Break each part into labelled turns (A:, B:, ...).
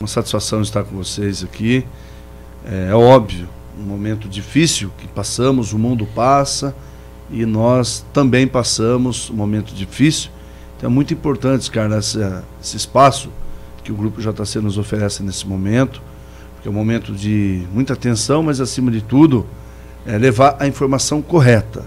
A: uma satisfação estar com vocês aqui. É óbvio, um momento difícil que passamos, o mundo passa e nós também passamos um momento difícil. Então é muito importante, cara, esse espaço que o Grupo JC nos oferece nesse momento, porque é um momento de muita atenção, mas acima de tudo, levar a informação correta.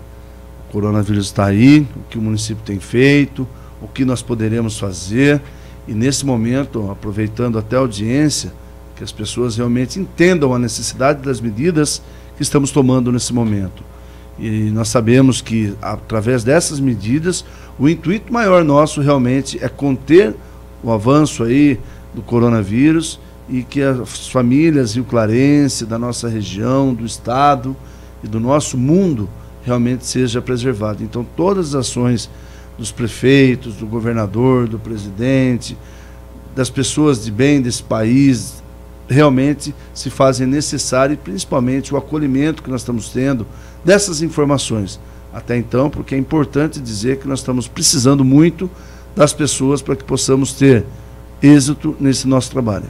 A: O coronavírus está aí, o que o município tem feito, o que nós poderemos fazer, e nesse momento, aproveitando até a audiência, que as pessoas realmente entendam a necessidade das medidas que estamos tomando nesse momento. E nós sabemos que, através dessas medidas, o intuito maior nosso realmente é conter o avanço aí do coronavírus e que as famílias rio-clarense, da nossa região, do estado e do nosso mundo realmente seja preservado. Então, todas as ações dos prefeitos, do governador, do presidente, das pessoas de bem desse país, realmente se fazem necessário, e principalmente o acolhimento que nós estamos tendo dessas informações. Até então, porque é importante dizer que nós estamos precisando muito das pessoas para que possamos ter êxito nesse nosso trabalho.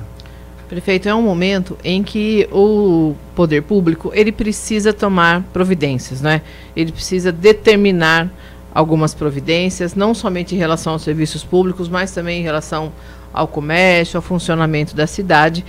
B: Prefeito, é um momento em que o poder público ele precisa tomar providências, né? Ele precisa determinar algumas providências, não somente em relação aos serviços públicos, mas também em relação ao comércio, ao funcionamento da cidade,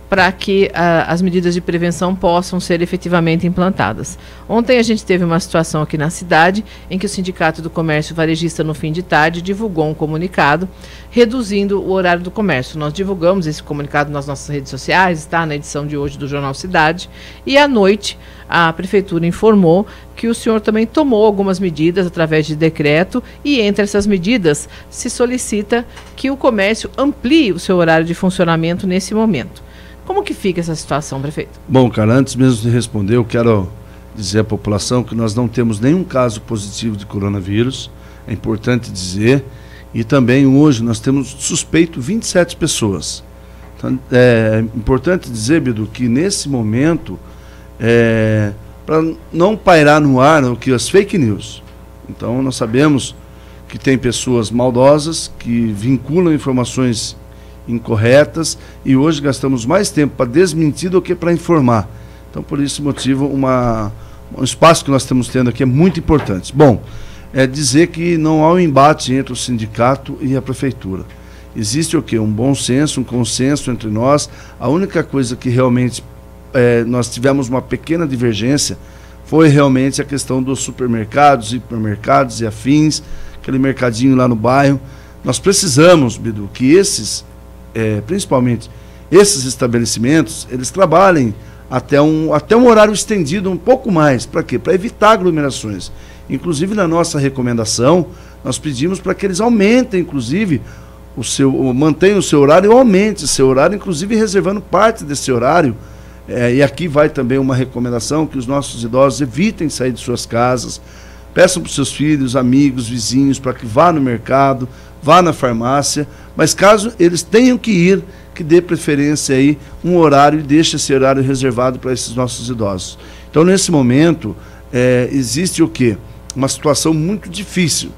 B: para que as medidas de prevenção possam ser efetivamente implantadas. Ontem a gente teve uma situação aqui na cidade em que o Sindicato do Comércio Varejista, no fim de tarde, divulgou um comunicado reduzindo o horário do comércio. Nós divulgamos esse comunicado nas nossas redes sociais, está na edição de hoje do Jornal Cidade, e à noite a Prefeitura informou que o senhor também tomou algumas medidas através de decreto, e entre essas medidas se solicita que o comércio amplie o seu horário de funcionamento nesse momento. Como que fica essa situação, prefeito?
A: Bom, cara, antes mesmo de responder, eu quero dizer à população que nós não temos nenhum caso positivo de coronavírus, é importante dizer, e também hoje nós temos suspeito 27 pessoas. Então, é importante dizer, Bidu, que nesse momento, para não pairar no ar o que as fake news. Então, nós sabemos que tem pessoas maldosas que vinculam informações incorretas, e hoje gastamos mais tempo para desmentir do que para informar. Então, por esse motivo, um espaço que nós estamos tendo aqui é muito importante. Bom, é dizer que não há um embate entre o sindicato e a prefeitura. Existe o quê? Um bom senso, um consenso entre nós. A única coisa que realmente nós tivemos uma pequena divergência foi realmente a questão dos supermercados, hipermercados e afins, aquele mercadinho lá no bairro. Nós precisamos, Bidu, que principalmente esses estabelecimentos, eles trabalhem até um horário estendido um pouco mais. Para quê? Para evitar aglomerações. Inclusive, na nossa recomendação, nós pedimos para que eles aumentem, inclusive, mantenham o seu horário e aumente o seu horário, inclusive reservando parte desse horário. E aqui vai também uma recomendação que os nossos idosos evitem sair de suas casas, peçam para os seus filhos, amigos, vizinhos, para que vá no mercado, vá na farmácia, mas caso eles tenham que ir, que dê preferência aí um horário e deixe esse horário reservado para esses nossos idosos. Então, nesse momento, existe o quê? Uma situação muito difícil,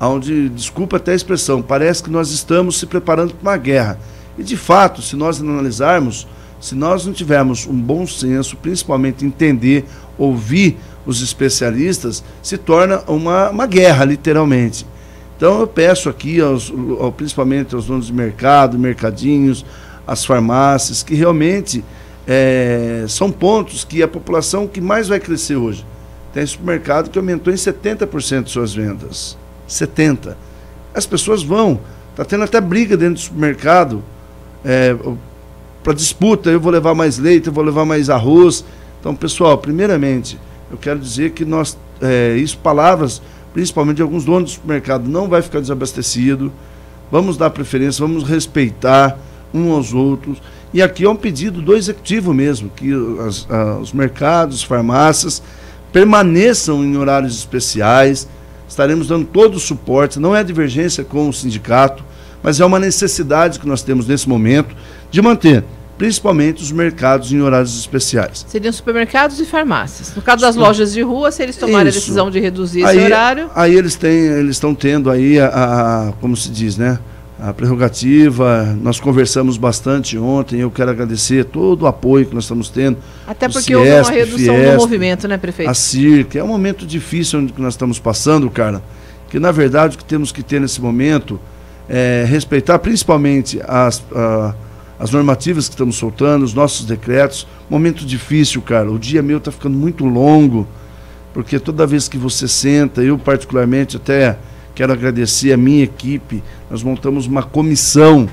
A: onde, desculpa até a expressão, parece que nós estamos se preparando para uma guerra. E, de fato, se nós analisarmos, se nós não tivermos um bom senso, principalmente entender, ouvir os especialistas, se torna uma guerra, literalmente. Então eu peço aqui, principalmente aos donos de mercado, mercadinhos, às farmácias, que realmente são pontos que a população que mais vai crescer hoje. Tem supermercado que aumentou em 70% suas vendas. 70%. As pessoas vão. Está tendo até briga dentro do supermercado para disputa. Eu vou levar mais leite, eu vou levar mais arroz. Então, pessoal, primeiramente, eu quero dizer que palavras, principalmente de alguns donos do supermercado, não vai ficar desabastecido. Vamos dar preferência, vamos respeitar uns aos outros. E aqui é um pedido do executivo mesmo, que os mercados, farmácias, permaneçam em horários especiais. Estaremos dando todo o suporte, não é divergência com o sindicato, mas é uma necessidade que nós temos nesse momento de manter, principalmente os mercados em horários especiais.
B: Seriam supermercados e farmácias. No caso das lojas de rua, se eles tomarem a decisão de reduzir esse horário...
A: Aí eles estão tendo aí, como se diz, né? a prerrogativa. Nós conversamos bastante ontem, eu quero agradecer todo o apoio que nós estamos tendo.
B: Até porque houve uma redução do movimento, né, prefeito?
A: A CIRC, é um momento difícil onde nós estamos passando, Carla, que na verdade o que temos que ter nesse momento é respeitar principalmente as normativas que estamos soltando, os nossos decretos. Momento difícil, cara, o dia meu está ficando muito longo, porque toda vez que você senta, eu particularmente até quero agradecer a minha equipe, nós montamos uma comissão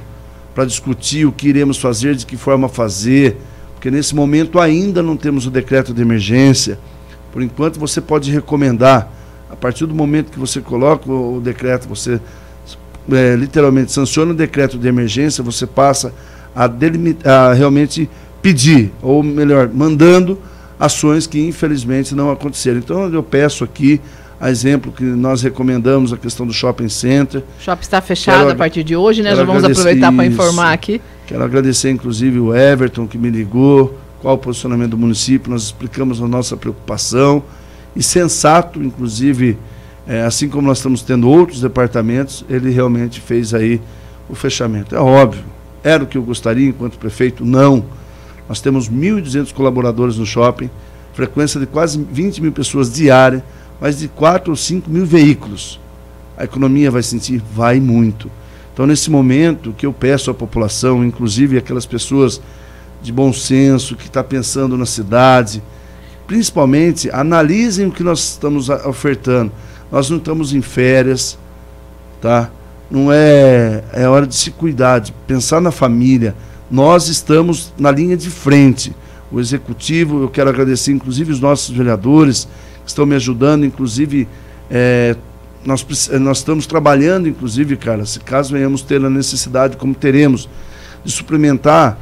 A: para discutir o que iremos fazer, de que forma fazer, porque nesse momento ainda não temos o decreto de emergência. Por enquanto você pode recomendar, a partir do momento que você coloca o decreto, você literalmente sanciona o decreto de emergência, você passa a realmente pedir, ou melhor, mandando ações que infelizmente não aconteceram. Então eu peço aqui, a exemplo que nós recomendamos a questão do shopping center. O shopping
B: está fechado a partir de hoje, né? Já vamos aproveitar para informar aqui.
A: Quero agradecer inclusive o Everton que me ligou, qual o posicionamento do município, nós explicamos a nossa preocupação, e sensato, inclusive, assim como nós estamos tendo outros departamentos, ele realmente fez aí o fechamento. É óbvio, era o que eu gostaria enquanto prefeito? Não. Nós temos 1.200 colaboradores no shopping, frequência de quase 20 mil pessoas diária, mais de 4 ou 5 mil veículos. A economia vai sentir? Vai muito. Então, nesse momento, que eu peço à população, inclusive aquelas pessoas de bom senso, que estão pensando na cidade, principalmente, analisem o que nós estamos ofertando. Nós não estamos em férias, tá? Não é hora de se cuidar, de pensar na família. Nós estamos na linha de frente. O executivo, eu quero agradecer, inclusive, os nossos vereadores, estão me ajudando, inclusive, nós estamos trabalhando, inclusive, cara, se caso venhamos ter a necessidade, como teremos, de suplementar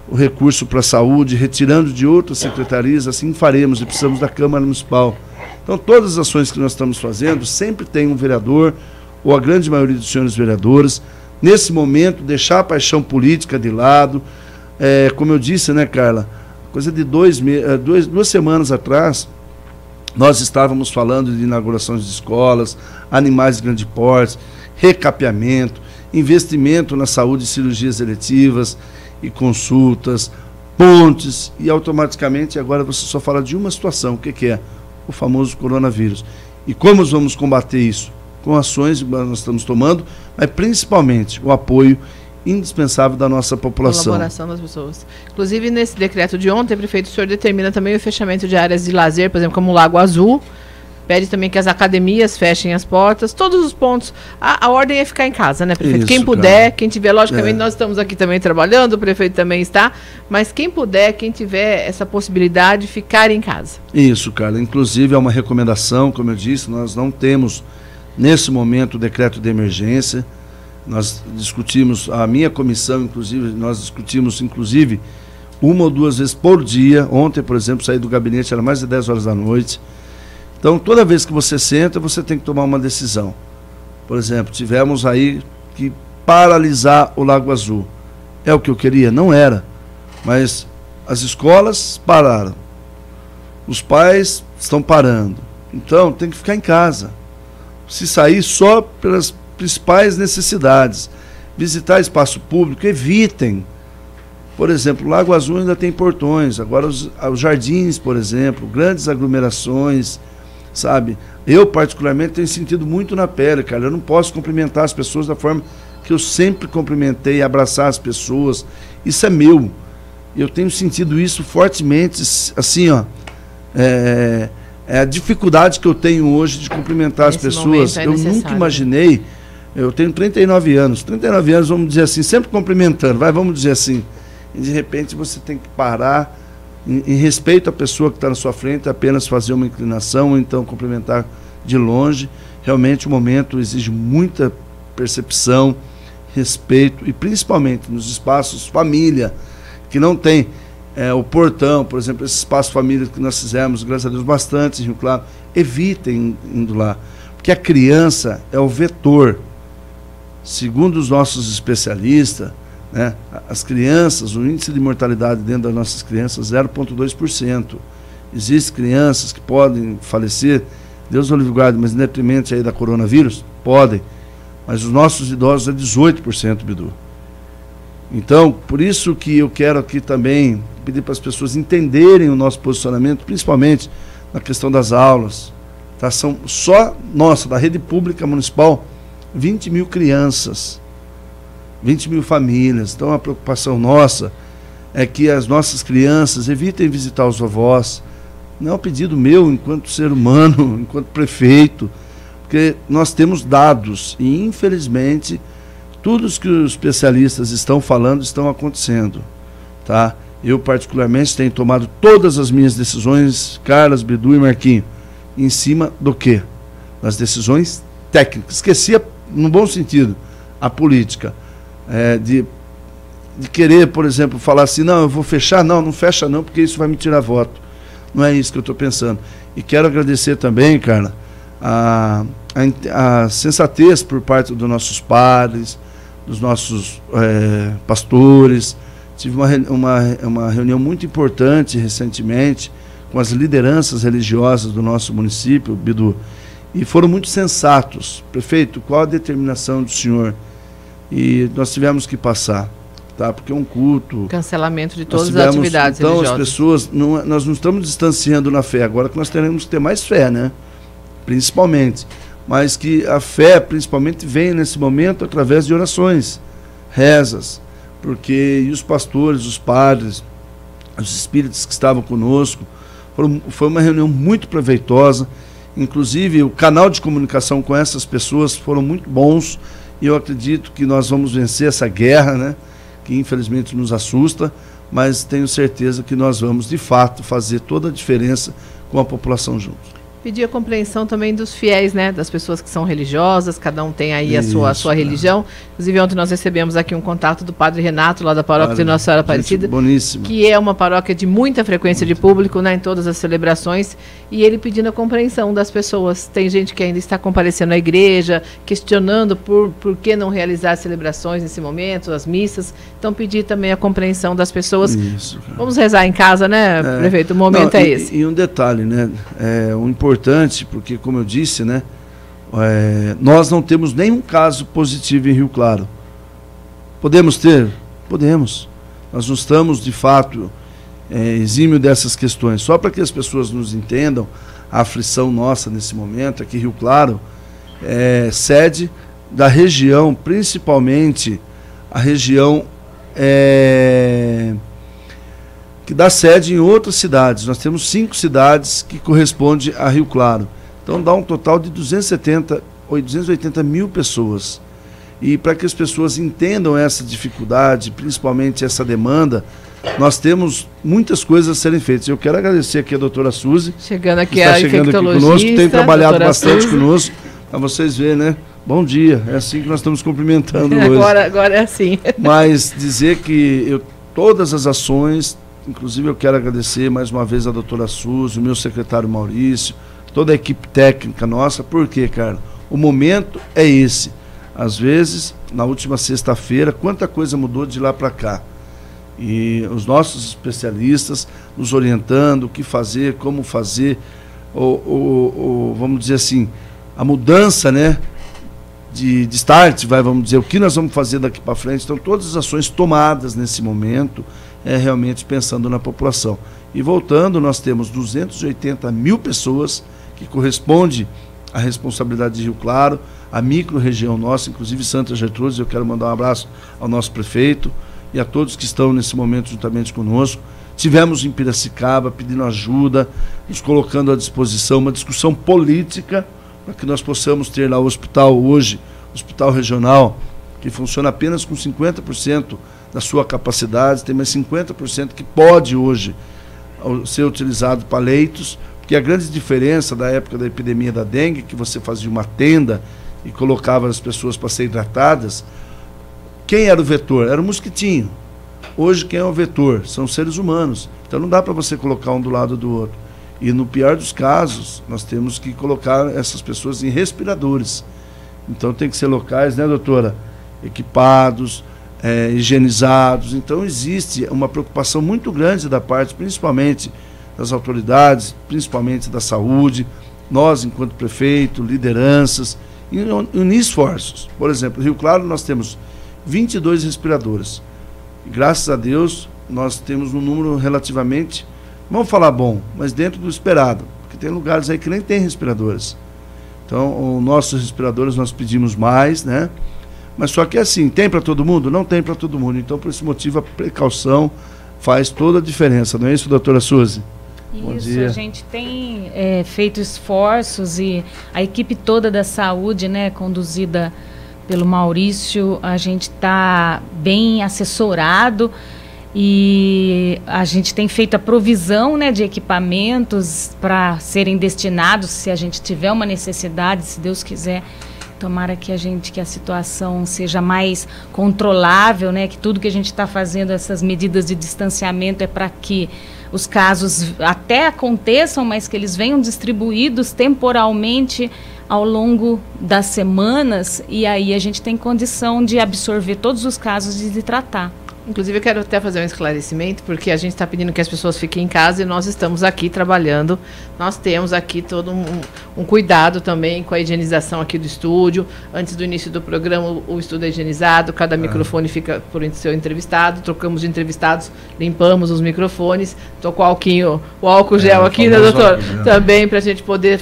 A: o recurso para a saúde, retirando de outras secretarias, assim faremos, e precisamos da Câmara Municipal. Então, todas as ações que nós estamos fazendo, sempre tem um vereador, ou a grande maioria dos senhores vereadores, nesse momento, deixar a paixão política de lado. Como eu disse, né, Carla, coisa de 2 semanas atrás, nós estávamos falando de inaugurações de escolas, animais de grande porte, recapeamento, investimento na saúde e cirurgias eletivas e consultas, pontes, e automaticamente agora você só fala de uma situação, o que é? O famoso coronavírus. E como vamos combater isso? Com ações que nós estamos tomando, mas principalmente o apoio indispensável da nossa população.
B: Colaboração das pessoas. Inclusive, nesse decreto de ontem, prefeito, o senhor determina também o fechamento de áreas de lazer, por exemplo, como o Lago Azul, pede também que as academias fechem as portas, todos os pontos. A ordem é ficar em casa, né, prefeito? Isso, quem puder, quem tiver, logicamente, nós estamos aqui também trabalhando, o prefeito também está, mas quem puder, quem tiver essa possibilidade, ficar em casa.
A: Isso, Carla. Inclusive, é uma recomendação, como eu disse, nós não temos, nesse momento, o decreto de emergência. Nós discutimos, a minha comissão, inclusive, nós discutimos, inclusive, 1 ou 2 vezes por dia. Ontem, por exemplo, saí do gabinete, era mais de 10 horas da noite. Então, toda vez que você senta, você tem que tomar uma decisão. Por exemplo, tivemos aí que paralisar o Lago Azul. É o que eu queria? Não era. Mas as escolas pararam. Os pais estão parando. Então, tem que ficar em casa. Se sair só pelas principais necessidades. Visitar espaço público, evitem. Por exemplo, o Lago Azul ainda tem portões, agora os jardins, por exemplo, grandes aglomerações, sabe? Eu, particularmente, tenho sentido muito na pele, cara. Eu não posso cumprimentar as pessoas da forma que eu sempre cumprimentei, abraçar as pessoas. Isso é meu. Eu tenho sentido isso fortemente, assim, ó. É a dificuldade que eu tenho hoje de cumprimentar as pessoas. Eu nunca imaginei. Eu tenho 39 anos. 39 anos, vamos dizer assim, sempre cumprimentando, vamos dizer assim. E de repente você tem que parar, em respeito à pessoa que está na sua frente, apenas fazer uma inclinação, ou então cumprimentar de longe. Realmente o momento exige muita percepção, respeito, e principalmente nos espaços família, que não tem o portão, por exemplo, esse espaço família que nós fizemos, graças a Deus, bastante em Rio Claro. Evitem indo lá, porque a criança é o vetor. Segundo os nossos especialistas, né, as crianças, o índice de mortalidade dentro das nossas crianças é 0,2%. Existem crianças que podem falecer, Deus o livre guarde, mas independente aí da coronavírus, podem. mas os nossos idosos é 18%, Bidu. Então, por isso que eu quero aqui também pedir para as pessoas entenderem o nosso posicionamento, principalmente na questão das aulas. Tá? São só, nossa, da rede pública municipal, 20 mil crianças, 20 mil famílias. Então, a preocupação nossa é que as nossas crianças evitem visitar os avós. Não é um pedido meu enquanto ser humano, enquanto prefeito, porque nós temos dados e, infelizmente, tudo o que os especialistas estão falando estão acontecendo. Tá? Eu, particularmente, tenho tomado todas as minhas decisões, Carlos, Bidu e Marquinho, em cima do quê? Das decisões técnicas. Esquecia, no bom sentido, a política. De querer, por exemplo, falar assim, não, eu vou fechar, não fecha não, porque isso vai me tirar voto. Não é isso que eu estou pensando. E quero agradecer também, Carla, a sensatez por parte dos nossos padres, dos nossos pastores. Tive uma reunião muito importante recentemente com as lideranças religiosas do nosso município, Bidu, e foram muito sensatos. Prefeito, qual a determinação do senhor? E nós tivemos que passar, tá? Porque é um culto.
B: Cancelamento de todas as atividades
A: então,
B: religiosas.
A: As pessoas, nós não estamos distanciando na fé, agora que nós teremos que ter mais fé, né? Principalmente. Mas que a fé, principalmente, vem nesse momento através de orações, rezas, porque e os pastores, os padres, os espíritos que estavam conosco, foi uma reunião muito proveitosa. Inclusive, o canal de comunicação com essas pessoas foram muito bons, e eu acredito que nós vamos vencer essa guerra, né, que infelizmente nos assusta, mas tenho certeza que nós vamos, de fato, fazer toda a diferença com a população junto.
B: Pedir a compreensão também dos fiéis, né, das pessoas que são religiosas, cada um tem aí a sua religião. Inclusive, ontem nós recebemos aqui um contato do padre Renato, lá da paróquia de Nossa Senhora Aparecida, que é uma paróquia de muita frequência de público, né, em todas as celebrações, e ele pedindo a compreensão das pessoas. Tem gente que ainda está comparecendo à igreja, questionando por que não realizar as celebrações nesse momento, as missas. Então, pedir também a compreensão das pessoas. Isso, vamos rezar em casa, né, prefeito? O momento é esse.
A: E um detalhe, né, um importante, porque, como eu disse, né, nós não temos nenhum caso positivo em Rio Claro. Podemos ter? Podemos. Nós não estamos, de fato, exímio dessas questões. Só para que as pessoas nos entendam, a aflição nossa nesse momento é que Rio Claro é sede da região, principalmente a região que dá sede em outras cidades. Nós temos 5 cidades que correspondem a Rio Claro. Então dá um total de 280 mil pessoas. E para que as pessoas entendam essa dificuldade, principalmente essa demanda, nós temos muitas coisas a serem feitas. Eu quero agradecer aqui a doutora Suzy,
B: chegando aqui,
A: está chegando aqui conosco, tem trabalhado bastante conosco, para vocês verem, né? Bom dia, é assim que nós estamos cumprimentando hoje.
B: Agora é assim.
A: Mas dizer que todas as ações, inclusive eu quero agradecer mais uma vez a doutora Suzy, o meu secretário Maurício, toda a equipe técnica nossa. Por quê, cara? O momento é esse. Às vezes, na última sexta-feira, quanta coisa mudou de lá para cá. E os nossos especialistas nos orientando o que fazer, como fazer, vamos dizer assim, a mudança, né, de start, vamos dizer, o que nós vamos fazer daqui para frente. Então, todas as ações tomadas nesse momento realmente pensando na população. E voltando, nós temos 280 mil pessoas que corresponde à responsabilidade de Rio Claro, a micro-região nossa, inclusive Santa Gertrudes. Eu quero mandar um abraço ao nosso prefeito e a todos que estão nesse momento juntamente conosco. Tivemos em Piracicaba pedindo ajuda, nos colocando à disposição, uma discussão política para que nós possamos ter lá o hospital hoje, hospital regional, que funciona apenas com 50% da sua capacidade, tem mais 50% que pode hoje ser utilizado para leitos, porque a grande diferença da época da epidemia da dengue, que você fazia uma tenda e colocava as pessoas para serem tratadas, quem era o vetor? Era o mosquitinho. Hoje quem é o vetor? São seres humanos. Então não dá para você colocar um do lado do outro. E no pior dos casos, nós temos que colocar essas pessoas em respiradores. Então tem que ser locais, né, doutora? Equipados, higienizados. Então existe uma preocupação muito grande da parte, principalmente das autoridades, principalmente da saúde, nós enquanto prefeito, lideranças, e unir esforços. Por exemplo, no Rio Claro nós temos 22 respiradores. E, graças a Deus, nós temos um número relativamente, vamos falar bom, mas dentro do esperado, porque tem lugares aí que nem tem respiradores. Então, os nossos respiradores nós pedimos mais, né? Mas só que assim, tem para todo mundo? Não tem para todo mundo. Então, por esse motivo, a precaução faz toda a diferença. Não é isso, doutora Suzy?
C: Isso, a gente tem feito esforços e a equipe toda da saúde, né, conduzida pelo Maurício, a gente está bem assessorado e a gente tem feito a provisão, né, de equipamentos para serem destinados, se a gente tiver uma necessidade, se Deus quiser. Tomara que a situação seja mais controlável, né, que tudo que a gente está fazendo, essas medidas de distanciamento, é para que os casos até aconteçam, mas que eles venham distribuídos temporalmente ao longo das semanas, e aí a gente tem condição de absorver todos os casos e de tratar.
B: Inclusive, eu quero até fazer um esclarecimento, porque a gente está pedindo que as pessoas fiquem em casa e nós estamos aqui trabalhando. Nós temos aqui todo um cuidado também com a higienização aqui do estúdio. Antes do início do programa, o estúdio é higienizado, cada microfone fica por seu entrevistado, trocamos de entrevistados, limpamos os microfones, tocou o álcool gel aqui, né, doutor? Também para a gente poder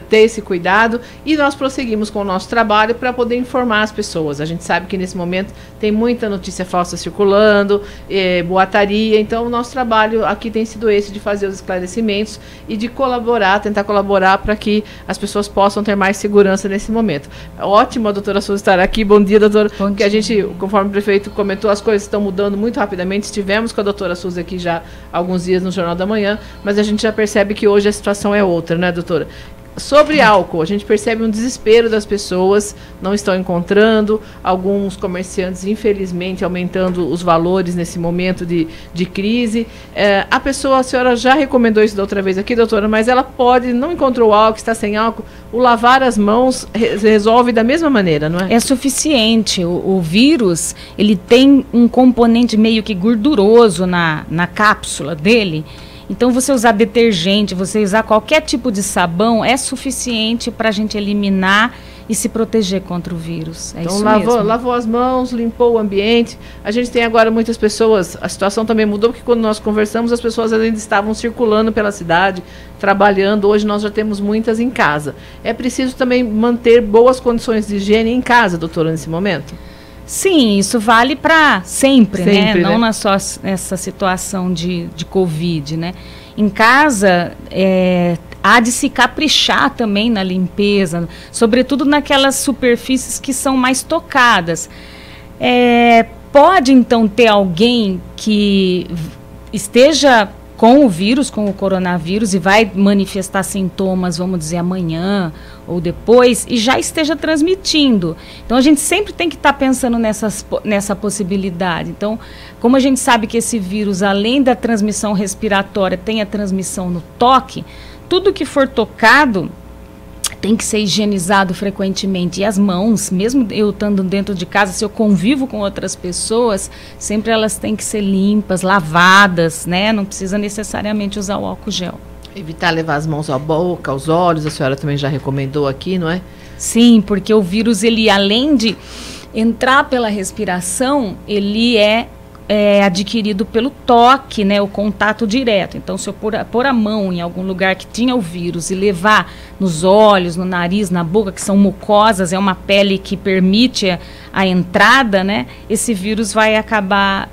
B: ter esse cuidado. E nós prosseguimos com o nosso trabalho para poder informar as pessoas. A gente sabe que nesse momento tem muita notícia falsa circulando, boataria, então o nosso trabalho aqui tem sido esse, de fazer os esclarecimentos e de tentar colaborar para que as pessoas possam ter mais segurança nesse momento. Ótimo a doutora Suzy estar aqui. Bom dia, doutora. Porque a gente, conforme o prefeito comentou, as coisas estão mudando muito rapidamente. Estivemos com a doutora Suzy aqui já há alguns dias no Jornal da Manhã, mas a gente já percebe que hoje a situação é outra, né, doutora? Sobre álcool, a gente percebe um desespero das pessoas, não estão encontrando, alguns comerciantes, infelizmente, aumentando os valores nesse momento de crise. A senhora já recomendou isso da outra vez aqui, doutora, mas ela não encontrou álcool, está sem álcool, o lavar as mãos resolve da mesma maneira, não é?
C: É suficiente. O vírus, ele tem um componente meio que gorduroso na cápsula dele. Então, você usar detergente, você usar qualquer tipo de sabão é suficiente para a gente eliminar e se proteger contra o vírus. É isso mesmo.
B: Lavou as mãos, limpou o ambiente. A gente tem agora muitas pessoas, a situação também mudou, porque quando nós conversamos, as pessoas ainda estavam circulando pela cidade, trabalhando. Hoje nós já temos muitas em casa. É preciso também manter boas condições de higiene em casa, doutora, nesse momento?
C: Sim, isso vale para sempre, né?
B: Né?
C: Não só nessa situação de Covid, né? Em casa, há de se caprichar também na limpeza, sobretudo naquelas superfícies que são mais tocadas. Pode, então, ter alguém que esteja com o vírus, com o coronavírus, e vai manifestar sintomas, vamos dizer, amanhã ou depois, e já esteja transmitindo. Então, a gente sempre tem que estar pensando nessa possibilidade. Então, como a gente sabe que esse vírus, além da transmissão respiratória, tem a transmissão no toque, tudo que for tocado tem que ser higienizado frequentemente. E as mãos, mesmo eu estando dentro de casa, se eu convivo com outras pessoas, sempre elas têm que ser limpas, lavadas, né? Não precisa necessariamente usar o álcool gel.
B: Evitar levar as mãos à boca, aos olhos, a senhora também já recomendou aqui, não é?
C: Sim, porque o vírus, ele além de entrar pela respiração, ele é adquirido pelo toque, né, o contato direto. Então, se eu pôr a mão em algum lugar que tinha o vírus e levar nos olhos, no nariz, na boca, que são mucosas, é uma pele que permite a entrada, né, esse vírus vai acabar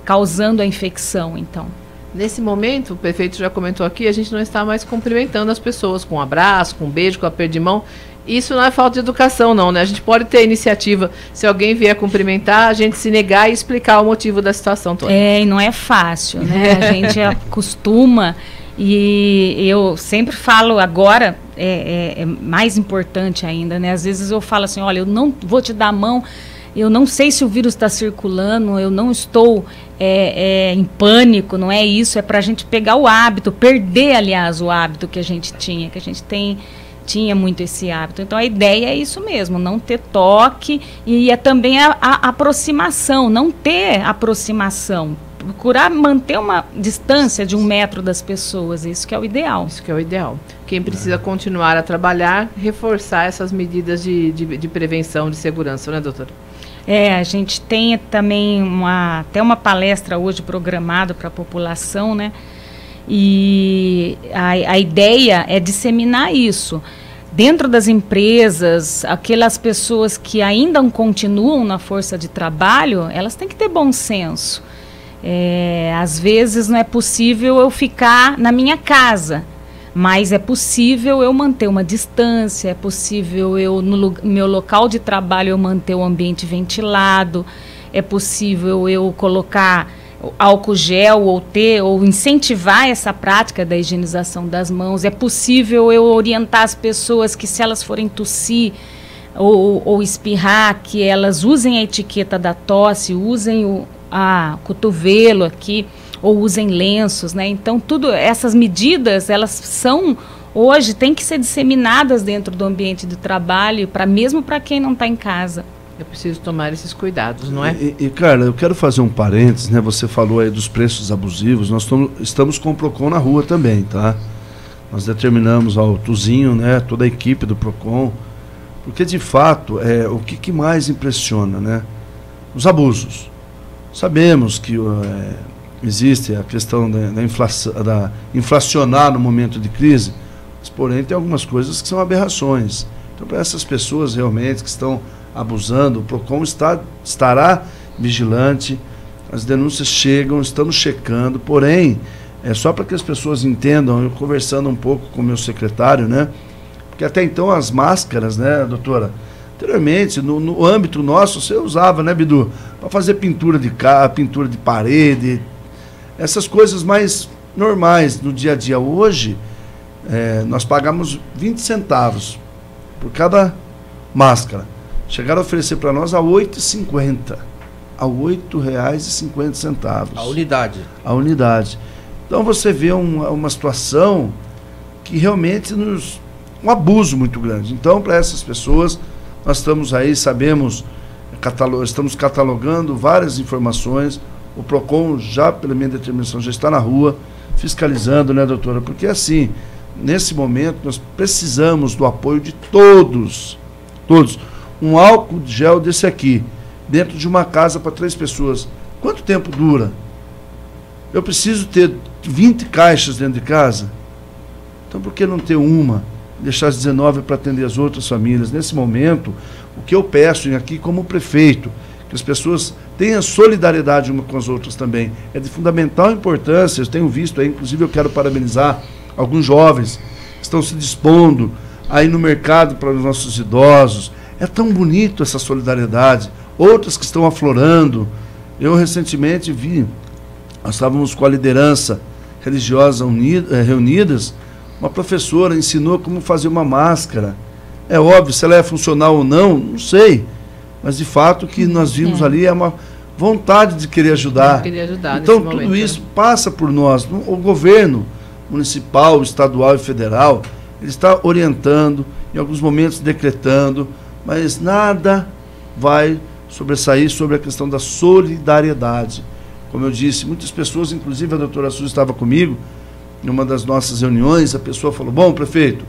C: causando a infecção, então.
B: Nesse momento, o prefeito já comentou aqui, a gente não está mais cumprimentando as pessoas com um abraço, com um beijo, com aperto de mão. Isso não é falta de educação, não, né? A gente pode ter iniciativa, se alguém vier cumprimentar, a gente se negar e explicar o motivo da situação toda.
C: E não é fácil, né? A gente acostuma, e eu sempre falo agora, é mais importante ainda, né? Às vezes eu falo assim, olha, eu não vou te dar a mão, eu não sei se o vírus está circulando, eu não estou em pânico, não é isso, é para a gente pegar o hábito, perder, aliás, o hábito que a gente tinha, que a gente tinha muito esse hábito. Então, a ideia é isso mesmo, não ter toque, e é também a aproximação, não ter aproximação. procurar manter uma distância de 1 metro das pessoas, isso que é o ideal.
B: Isso que é o ideal. Quem precisa continuar a trabalhar, reforçar essas medidas de prevenção, de segurança, né, doutora?
C: A gente tem também até uma palestra hoje programada para a população, né? E a ideia é disseminar isso. Dentro das empresas, aquelas pessoas que ainda continuam na força de trabalho, elas têm que ter bom senso. Às vezes não é possível eu ficar na minha casa, mas é possível eu manter uma distância, é possível eu, no meu local de trabalho, eu manter o ambiente ventilado, é possível eu colocar álcool gel ou incentivar essa prática da higienização das mãos, é possível eu orientar as pessoas que se elas forem tossir ou espirrar, que elas usem a etiqueta da tosse, usem o cotovelo aqui, ou usem lenços, né? Então, essas medidas, elas são, hoje, têm que ser disseminadas dentro do ambiente de trabalho, mesmo para quem não está em casa.
B: É preciso tomar esses cuidados, não é?
A: E Carla, eu quero fazer um parênteses, né? Você falou aí dos preços abusivos, nós estamos com o PROCON na rua também, tá? Nós determinamos ao Tuzinho, né? Toda a equipe do PROCON, porque de fato, o que mais impressiona, né? Os abusos. Sabemos que existe a questão da inflacionar no momento de crise, mas porém tem algumas coisas que são aberrações. Então, para essas pessoas realmente que estão abusando, o PROCON estará vigilante, as denúncias chegam, estamos checando, porém, só para que as pessoas entendam, eu conversando um pouco com o meu secretário, né? Porque até então as máscaras, né, doutora? Anteriormente, no âmbito nosso, você usava, né, Bidu? Para fazer pintura de pintura de parede, essas coisas mais normais no dia a dia. Hoje, nós pagamos 20 centavos por cada máscara. Chegaram a oferecer para nós a R$ 8,50. A R$ 8,50.
D: A unidade.
A: A unidade. Então você vê uma situação que realmente um abuso muito grande. Então, para essas pessoas, nós estamos aí, sabemos, estamos catalogando várias informações. O PROCON, já pela minha determinação, já está na rua, fiscalizando, né, doutora? Porque assim, nesse momento, nós precisamos do apoio de todos. Um álcool gel desse aqui, dentro de uma casa para 3 pessoas, quanto tempo dura? Eu preciso ter 20 caixas dentro de casa? Então por que não ter uma? Deixar as 19 para atender as outras famílias? Nesse momento, o que eu peço aqui como prefeito, que as pessoas tenham solidariedade umas com as outras também, é de fundamental importância. Eu tenho visto aí, inclusive eu quero parabenizar alguns jovens que estão se dispondo aí no mercado para os nossos idosos. É tão bonito essa solidariedade. Outras que estão aflorando. Eu recentemente vi, nós estávamos com a liderança religiosa reunidas, uma professora ensinou como fazer uma máscara. É óbvio, se ela é funcional ou não sei. Mas de fato o que nós vimos ali é uma vontade de querer ajudar. Então tudo momento, isso passa por nós. O governo municipal, estadual e federal, ele está orientando, em alguns momentos decretando, mas nada vai sobressair sobre a questão da solidariedade. Como eu disse, muitas pessoas, inclusive a doutora Suzy estava comigo, em uma das nossas reuniões, a pessoa falou, bom, prefeito,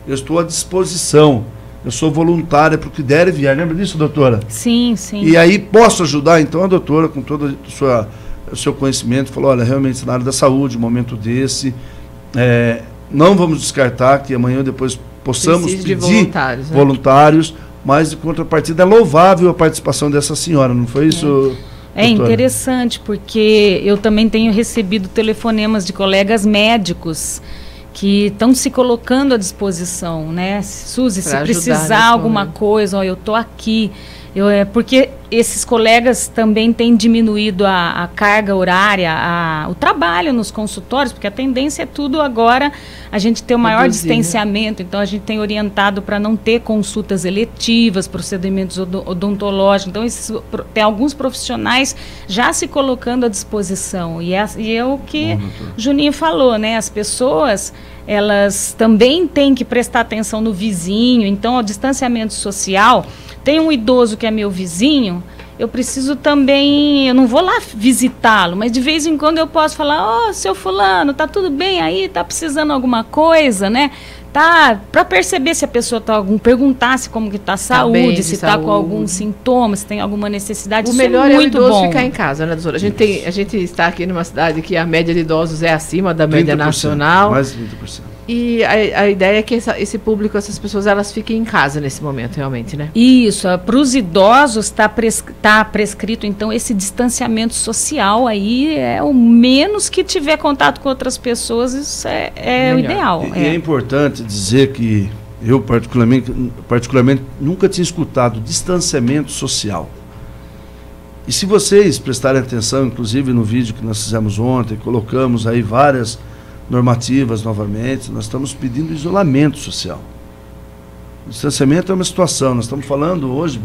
A: eu estou à disposição, eu sou voluntária para o que der e vier. Lembra disso, doutora?
C: Sim, sim.
A: E aí posso ajudar? Então a doutora, com todo o seu conhecimento, falou, olha, realmente na área da saúde, um momento desse, não vamos descartar que amanhã ou depois possamos pedir voluntários, mas de contrapartida é louvável a participação dessa senhora, não foi isso, doutora?
C: É interessante, porque eu também tenho recebido telefonemas de colegas médicos que estão se colocando à disposição, né? Suzy, se precisar alguma coisa, ó, eu estou aqui. Porque esses colegas também têm diminuído a carga horária, o trabalho nos consultórios, porque a tendência é tudo agora a gente ter o maior distanciamento, então a gente tem orientado para não ter consultas eletivas, procedimentos odontológicos, então tem alguns profissionais já se colocando à disposição, e é o que Juninho falou, né? As pessoas, elas também têm que prestar atenção no vizinho, então o distanciamento social. Tem um idoso que é meu vizinho eu preciso também, eu não vou lá visitá-lo, mas de vez em quando eu posso falar, seu fulano, tá tudo bem aí? Tá precisando alguma coisa, né? Tá, para perceber se a pessoa tá perguntar se como que tá a saúde, se tá com algum sintoma, se tem alguma necessidade.
B: O melhor é o idoso ficar em casa, né, doutora? A gente está aqui numa cidade que a média de idosos é acima da média nacional.
A: Mais de 30%.
B: E a ideia é que esse público, essas pessoas, elas fiquem em casa nesse momento, realmente, né?
C: Isso, para os idosos está prescrito, então, esse distanciamento social aí, é o menos que tiver contato com outras pessoas, isso é o ideal.
A: E é importante dizer que eu, particularmente, nunca tinha escutado distanciamento social. E se vocês prestarem atenção, inclusive no vídeo que nós fizemos ontem, colocamos aí várias normativas novamente, nós estamos pedindo isolamento social. O distanciamento é uma situação, nós estamos falando hoje,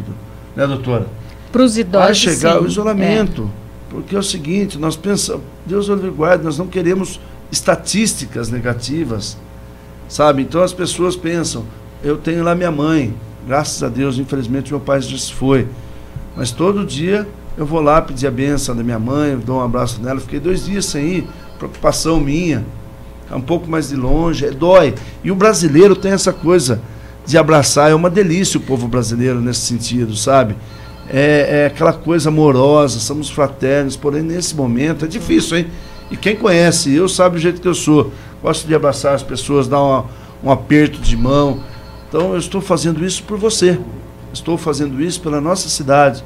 A: né, doutora?
C: Para os idosos,
A: vai chegar o isolamento, porque é o seguinte, nós pensamos, Deus nos guarde, nós não queremos estatísticas negativas, sabe? Então as pessoas pensam, eu tenho lá minha mãe, graças a Deus, infelizmente meu pai já se foi, mas todo dia eu vou lá pedir a bênção da minha mãe, dou um abraço nela, fiquei 2 dias sem ir, preocupação minha, é um pouco mais de longe, dói. E o brasileiro tem essa coisa de abraçar, é uma delícia o povo brasileiro nesse sentido, sabe? É aquela coisa amorosa, somos fraternos, porém nesse momento é difícil, hein? E quem conhece eu sabe o jeito que eu sou, gosto de abraçar as pessoas, dar um aperto de mão. Então eu estou fazendo isso por você, estou fazendo isso pela nossa cidade.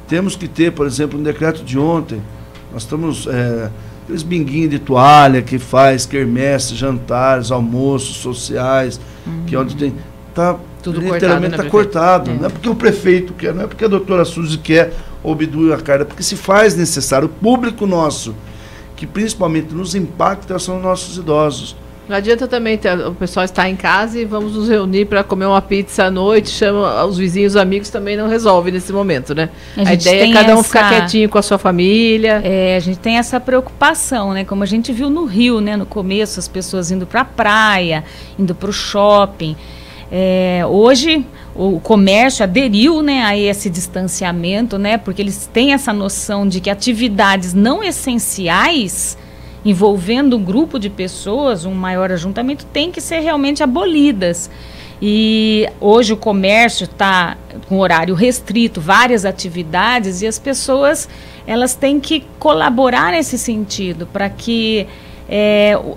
A: Temos que ter, por exemplo, um decreto de ontem, nós estamos... aqueles binguinhos de toalha que faz quermesse, jantares, almoços sociais, que onde tem...
B: Tudo
A: literalmente está cortado. Não é porque o prefeito quer, não é porque a doutora Suzy quer obstruir a carta, porque se faz necessário. O público nosso, que principalmente nos impacta, são os nossos idosos.
B: Não adianta também o pessoal estar em casa e vamos nos reunir para comer uma pizza à noite, chama os vizinhos, os amigos, também não resolve nesse momento, né? A ideia é cada um ficar quietinho com a sua família.
C: A gente tem essa preocupação, né? Como a gente viu no Rio, né? No começo, as pessoas indo para a praia, indo para o shopping. Hoje o comércio aderiu, né, a esse distanciamento, né? Porque eles têm essa noção de que atividades não essenciais envolvendo um grupo de pessoas, um maior ajuntamento, tem que ser realmente abolidas. E hoje o comércio está com horário restrito, várias atividades, e as pessoas elas têm que colaborar nesse sentido, para que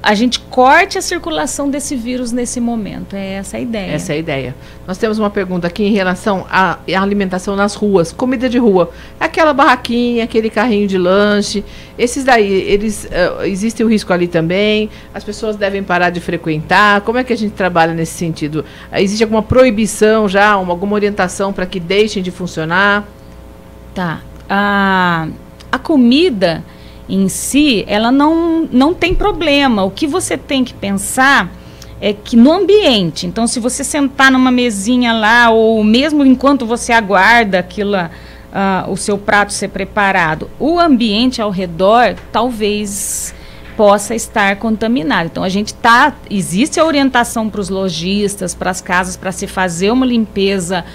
C: a gente corte a circulação desse vírus nesse momento. É essa a ideia.
B: Essa é a ideia. Nós temos uma pergunta aqui em relação à alimentação nas ruas, comida de rua. Aquela barraquinha, aquele carrinho de lanche, esses daí, eles existe o risco ali também? As pessoas devem parar de frequentar? Como é que a gente trabalha nesse sentido? Existe alguma proibição já, alguma orientação para que deixem de funcionar?
C: Tá. A comida em si, ela não tem problema. O que você tem que pensar é que no ambiente, então se você sentar numa mesinha lá, ou mesmo enquanto você aguarda o seu prato ser preparado, o ambiente ao redor talvez possa estar contaminado. Então existe a orientação para os lojistas, para as casas, para se fazer uma limpeza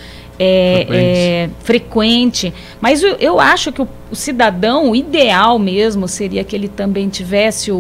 C: frequente, mas eu acho que o cidadão, o ideal mesmo seria que ele também tivesse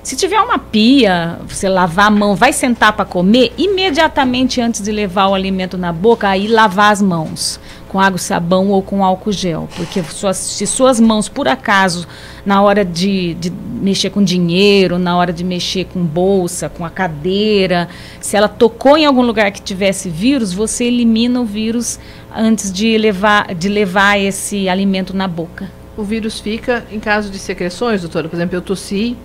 C: se tiver uma pia, você lavar a mão, vai sentar para comer, imediatamente antes de levar o alimento na boca, aí lavar as mãos com água e sabão ou com álcool gel, porque se suas mãos, por acaso, na hora de mexer com dinheiro, na hora de mexer com bolsa, com a cadeira, se ela tocou em algum lugar que tivesse vírus, você elimina o vírus antes de levar esse alimento na boca.
B: O vírus fica em caso de secreções, doutora? Por exemplo, eu tossi.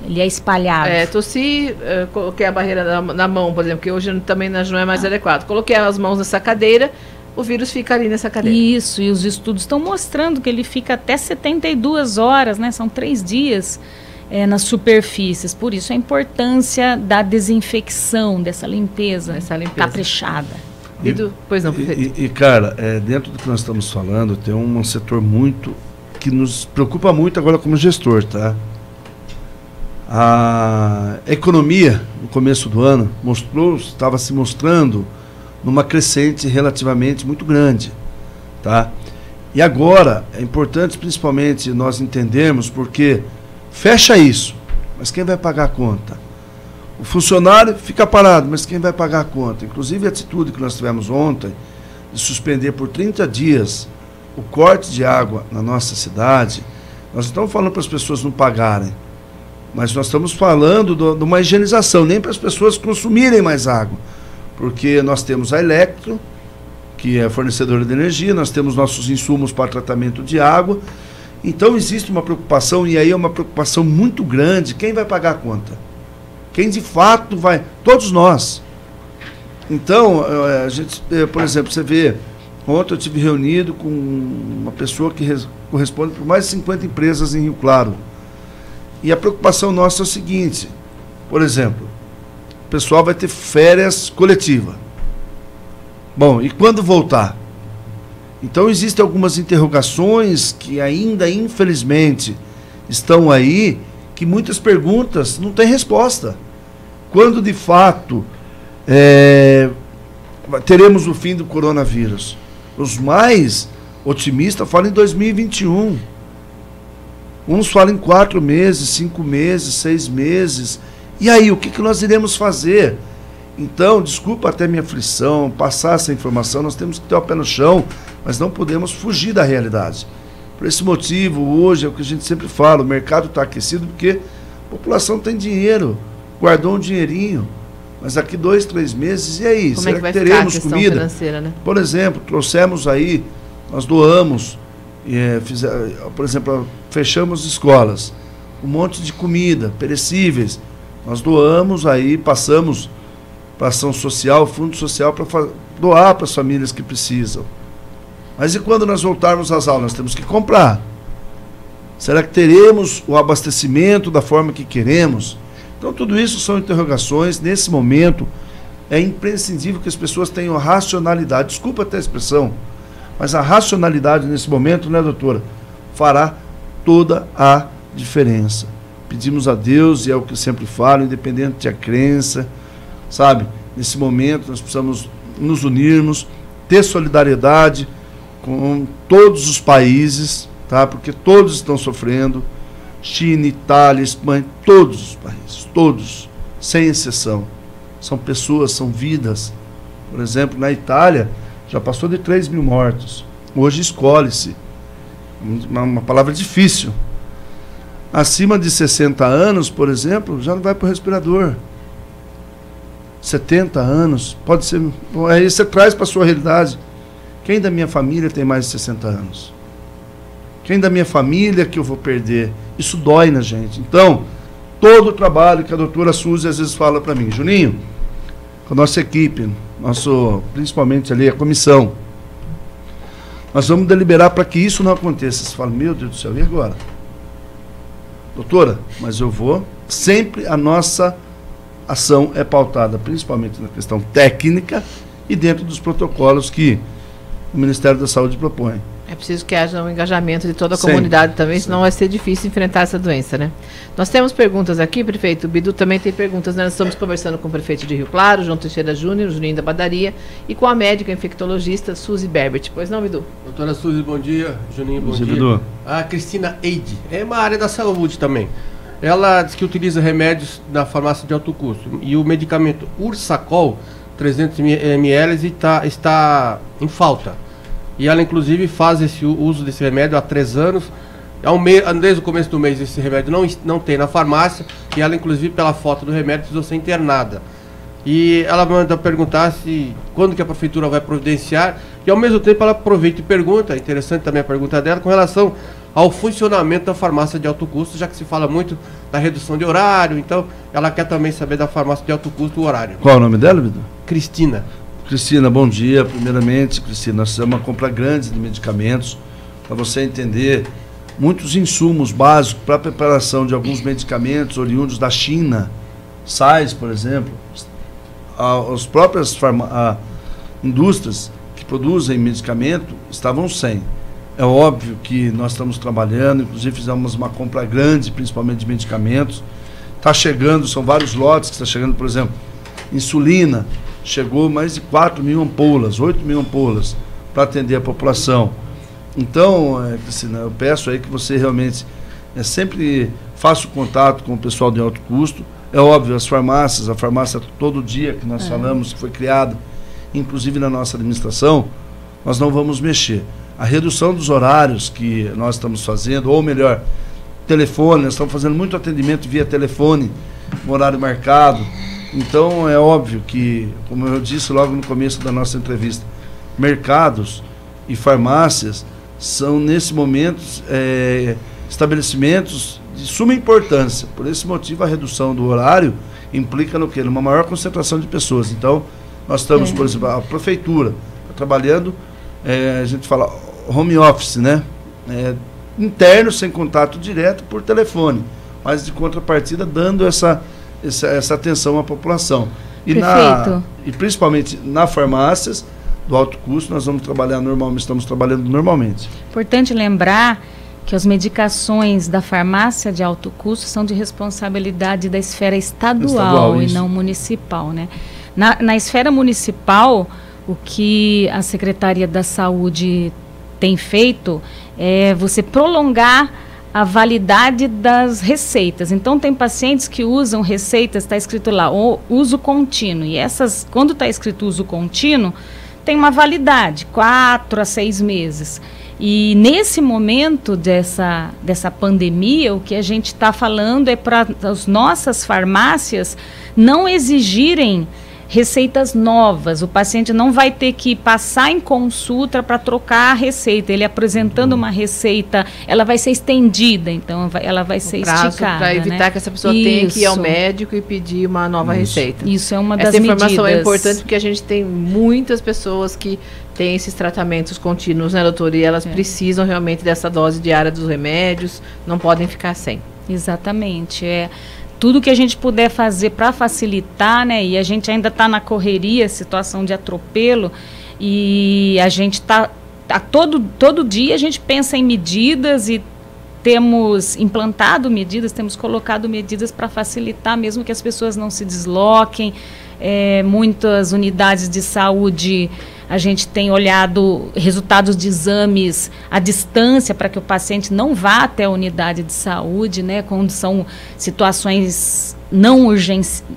C: Ele é espalhado.
B: Tossi, coloquei a barreira na mão, por exemplo, que hoje também não é mais adequado. Coloquei as mãos nessa cadeira, o vírus fica ali nessa cadeira.
C: Isso, e os estudos estão mostrando que ele fica até 72 horas, né? São 3 dias nas superfícies. Por isso a importância da desinfecção, dessa limpeza. Caprichada.
B: Pois não, prefeito.
A: E cara, dentro do que nós estamos falando, tem um setor que nos preocupa muito agora como gestor, tá? A economia, no começo do ano, estava se mostrando numa crescente relativamente muito grande, tá? E agora, é importante principalmente nós entendermos, porque fecha isso, mas quem vai pagar a conta? O funcionário fica parado, mas quem vai pagar a conta? Inclusive a atitude que nós tivemos ontem, de suspender por 30 dias o corte de água na nossa cidade, nós não estamos falando para as pessoas não pagarem, mas nós estamos falando de uma higienização, nem para as pessoas consumirem mais água, porque nós temos a Electro, que é fornecedora de energia, nós temos nossos insumos para tratamento de água, então existe uma preocupação, e aí é uma preocupação muito grande, quem vai pagar a conta? Quem de fato vai? Todos nós. Então, a gente, por exemplo, você vê, ontem eu estive reunido com uma pessoa que corresponde por mais de 50 empresas em Rio Claro, e a preocupação nossa é o seguinte, por exemplo, o pessoal vai ter férias coletivas. Bom, e quando voltar? Então existem algumas interrogações que ainda, infelizmente, estão aí, que muitas perguntas não têm resposta. Quando, de fato, teremos o fim do coronavírus? Os mais otimistas falam em 2021. Uns falam em 4 meses, 5 meses, 6 meses. E aí, o que nós iremos fazer? Então, desculpa até minha aflição, passar essa informação, nós temos que ter o pé no chão, mas não podemos fugir da realidade. Por esse motivo, hoje, é o que a gente sempre fala, o mercado está aquecido porque a população tem dinheiro, guardou um dinheirinho, mas daqui 2, 3 meses, e aí?
B: Como
A: será
B: é que vai
A: teremos
B: ficar a
A: comida?
B: Financeira, né?
A: Por exemplo, trouxemos aí, nós doamos, por exemplo, fechamos escolas, um monte de comida, perecíveis, nós doamos aí, passamos para ação social, fundo social, para doar para as famílias que precisam. Mas e quando nós voltarmos às aulas? Nós temos que comprar. Será que teremos o abastecimento da forma que queremos? Então, tudo isso são interrogações. Nesse momento, é imprescindível que as pessoas tenham racionalidade. Desculpa até a expressão, mas a racionalidade nesse momento, né, doutora, fará toda a diferença. Pedimos a Deus, e é o que eu sempre falo, independente da crença, sabe? Nesse momento, nós precisamos nos unirmos, ter solidariedade com todos os países, tá? Porque todos estão sofrendo, China, Itália, Espanha, todos os países, todos, sem exceção. São pessoas, são vidas. Por exemplo, na Itália, já passou de 3 mil mortos. Hoje escolhe-se, uma palavra difícil. Acima de 60 anos, por exemplo, já não vai para o respirador. 70 anos, pode ser. Aí você traz para a sua realidade. Quem da minha família tem mais de 60 anos? Quem da minha família que eu vou perder? Isso dói na gente. Então, todo o trabalho que a doutora Suzy às vezes fala para mim, Juninho, com a nossa equipe, principalmente ali a comissão, nós vamos deliberar para que isso não aconteça. Você fala, meu Deus do céu, e agora? Doutora, mas eu vou. Sempre a nossa ação é pautada principalmente na questão técnica e dentro dos protocolos que o Ministério da Saúde propõe.
B: É preciso que haja um engajamento de toda a comunidade também, senão vai ser difícil enfrentar essa doença, né? Nós temos perguntas aqui, prefeito. O Bidu também tem perguntas, né? Nós estamos conversando com o prefeito de Rio Claro, João Teixeira Júnior, Juninho da Padaria, e com a médica infectologista Suzy Berbert. Pois não, Bidu?
D: Doutora Suzy, bom dia. Juninho, bom dia.
A: Bidu.
D: A Cristina Eide, é uma área da saúde também. Ela diz que utiliza remédios na farmácia de alto custo. E o medicamento Ursacol, 300 ml, está em falta. E ela, inclusive, faz esse uso desse remédio há 3 anos. Desde o começo do mês, esse remédio não tem na farmácia. E ela, inclusive, pela foto do remédio, precisou ser internada. E ela manda perguntar quando que a prefeitura vai providenciar. E, ao mesmo tempo, ela aproveita e pergunta, interessante também a pergunta dela, com relação ao funcionamento da farmácia de alto custo, já que se fala muito da redução de horário. Então, ela quer também saber da farmácia de alto custo o horário.
A: Qual é o nome dela, Bidu?
D: Cristina.
A: Cristina, bom dia. Primeiramente, Cristina, nós fizemos uma compra grande de medicamentos, para você entender, muitos insumos básicos para a preparação de alguns medicamentos oriundos da China, sais, por exemplo, as próprias indústrias que produzem medicamento estavam sem. É óbvio que nós estamos trabalhando, inclusive fizemos uma compra grande, principalmente de medicamentos. Está chegando, são vários lotes que está chegando, por exemplo, insulina. Chegou mais de 4 mil ampolas, 8 mil ampolas para atender a população. Então, Cristina, eu peço aí que você realmente sempre faça o contato com o pessoal de alto custo. É óbvio, as farmácias, a farmácia todo dia que nós falamos, que foi criada, inclusive na nossa administração, nós não vamos mexer. A redução dos horários que nós estamos fazendo, ou melhor, telefone, nós estamos fazendo muito atendimento via telefone, no horário marcado. Então, é óbvio que, como eu disse logo no começo da nossa entrevista, mercados e farmácias são, nesse momento, estabelecimentos de suma importância. Por esse motivo, a redução do horário implica no quê? Numa maior concentração de pessoas. Então, nós estamos, por exemplo, a prefeitura tá trabalhando, a gente fala home office, né? Interno, sem contato direto, por telefone, mas de contrapartida dando essa atenção à população. E principalmente nas farmácias do alto custo, nós vamos trabalhar normalmente, estamos trabalhando normalmente.
C: Importante lembrar que as medicações da farmácia de alto custo são de responsabilidade da esfera estadual e não municipal, né? Na esfera municipal, o que a Secretaria da Saúde tem feito é você prolongar a validade das receitas. Então, tem pacientes que usam receitas, está escrito lá, uso contínuo. E essas, quando está escrito uso contínuo, tem uma validade, 4 a 6 meses. E nesse momento dessa pandemia, o que a gente está falando é para as nossas farmácias não exigirem receitas novas. O paciente não vai ter que passar em consulta para trocar a receita. Ele apresentando uma receita, ela vai ser estendida, então ela vai ser esticada.
B: Para evitar que essa pessoa tenha que ir ao médico e pedir uma nova receita.
C: Isso é uma das medidas.
B: Essa informação é importante porque a gente tem muitas pessoas que têm esses tratamentos contínuos, né, doutora? E elas precisam realmente dessa dose diária dos remédios, não podem ficar sem.
C: Exatamente, tudo que a gente puder fazer para facilitar, né? E a gente ainda está na correria, situação de atropelo, e a gente está todo dia a gente pensa em medidas e temos implantado medidas, temos colocado medidas para facilitar, mesmo que as pessoas não se desloquem. Muitas unidades de saúde, a gente tem olhado resultados de exames à distância para que o paciente não vá até a unidade de saúde, né, quando são situações não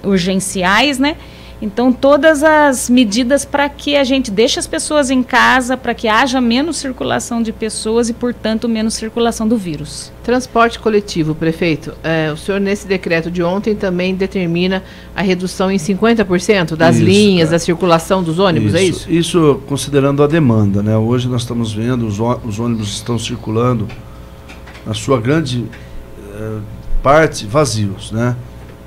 C: urgenciais, né? Então, todas as medidas para que a gente deixe as pessoas em casa, para que haja menos circulação de pessoas e, portanto, menos circulação do vírus.
B: Transporte coletivo, prefeito. O senhor, nesse decreto de ontem, também determina a redução em 50% das linhas, da circulação dos ônibus, é isso?
A: Isso considerando a demanda, né? Hoje nós estamos vendo, os ônibus estão circulando, na sua grande parte, vazios, né?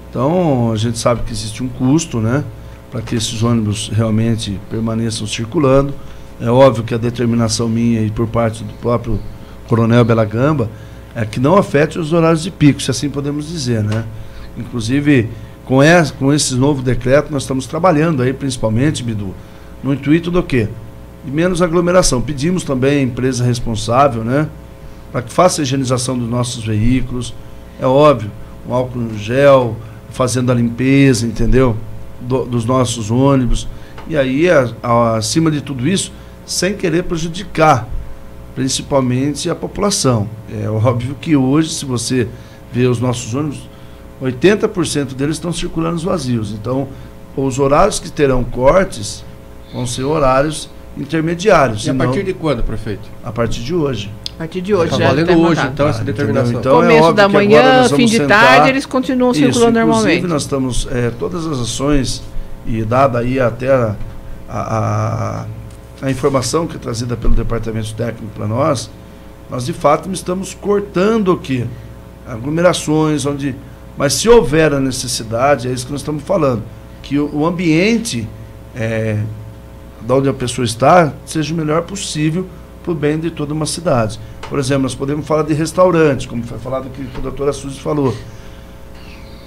A: Então, a gente sabe que existe um custo, né, para que esses ônibus realmente permaneçam circulando. É óbvio que a determinação minha e por parte do próprio Coronel Bela Gamba é que não afete os horários de pico, se assim podemos dizer, né? Inclusive, com esse novo decreto, nós estamos trabalhando aí, principalmente, Bidu, no intuito do quê? De menos aglomeração. Pedimos também à empresa responsável, né, para que faça a higienização dos nossos veículos. É óbvio, um álcool em gel, fazendo a limpeza, entendeu? Dos nossos ônibus. E aí, acima de tudo isso, sem querer prejudicar, principalmente a população. É óbvio que hoje, se você vê os nossos ônibus, 80% deles estão circulando vazios. Então, os horários que terão cortes vão ser horários intermediários.
D: E a partir de quando, prefeito?
A: A partir de hoje.
B: A partir de hoje,
D: já valendo hoje, então, essa determinação.
A: Então,
B: começo da manhã, fim de tarde, eles continuam circulando normalmente.
A: Inclusive, nós estamos, todas as ações, e dada aí até a informação que é trazida pelo departamento técnico para nós de fato estamos cortando o quê? Aglomerações, mas se houver a necessidade, é isso que nós estamos falando, que o ambiente de onde a pessoa está seja o melhor possível para o bem de toda uma cidade. Por exemplo, nós podemos falar de restaurantes, como foi falado aqui, que a doutora Suzy falou.